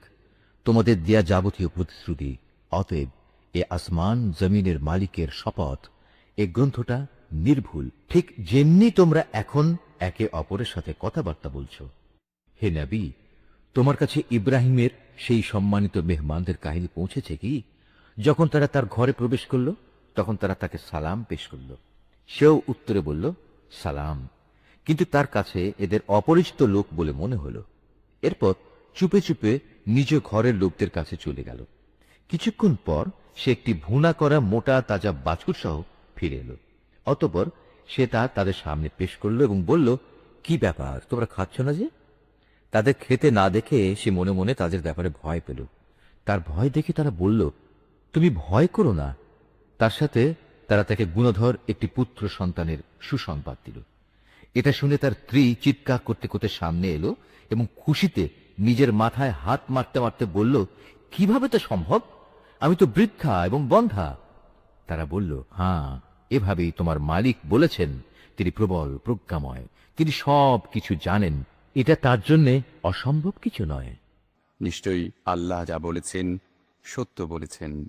তোমাদের দেয়া যাবতীয় প্রতিশ্রুতি। অতএব এ আসমান জমিনের মালিকের শপথ, এ গ্রন্থটা নির্ভুল, ঠিক যেমনি তোমরা এখন একে অপরের সাথে কথাবার্তা বলছো। হে নবী, তোমার কাছে ইব্রাহিমের সেই সম্মানিত মেহমানদের কাহিনী পৌঁছেছে কি? যখন তারা তার ঘরে প্রবেশ করল তখন তারা তাকে সালাম পেশ করল। সেও উত্তরে বলল, সালাম। কিন্তু তার কাছে এদের অপরিচিত লোক বলে মনে হল। এরপর চুপে চুপে নিজ ঘরের লোকদের কাছে চলে গেল। কিছুক্ষণ পর সে একটি ভুনা করা মোটা তাজা বাছুর সহ ফিরে এলো। অতঃপর সে তা তাদের সামনে পেশ করল এবং বলল, কি ব্যাপার, তোমরা খাচ্ছ না যে? তাদের খেতে না দেখে সে মনে মনে তাদের ব্যাপারে ভয় পেল। তার ভয় দেখে তারা বলল, তুমি ভয় করো না। তার সাথে তারা তাকে গুণধর একটি পুত্র সন্তানের সুসংবাদ দিল। এটা শুনে তার স্ত্রী চিৎকার করতে করতে সামনে এলো এবং খুশিতে নিজের মাথায় হাত মারতে মারতে বলল, কিভাবে তা সম্ভব? আমি তো বৃদ্ধা এবং বন্ধ্যা। তারা বলল, হ্যাঁ, এভাবেই তোমার মালিক বলেছেন। তিনি প্রবল প্রজ্ঞাময়, তিনি সব কিছু জানেন। এটা তার জন্য অসম্ভব কিছু নয়। নিশ্চয়ই আল্লাহ যা বলেছেন সত্য বলেছেন।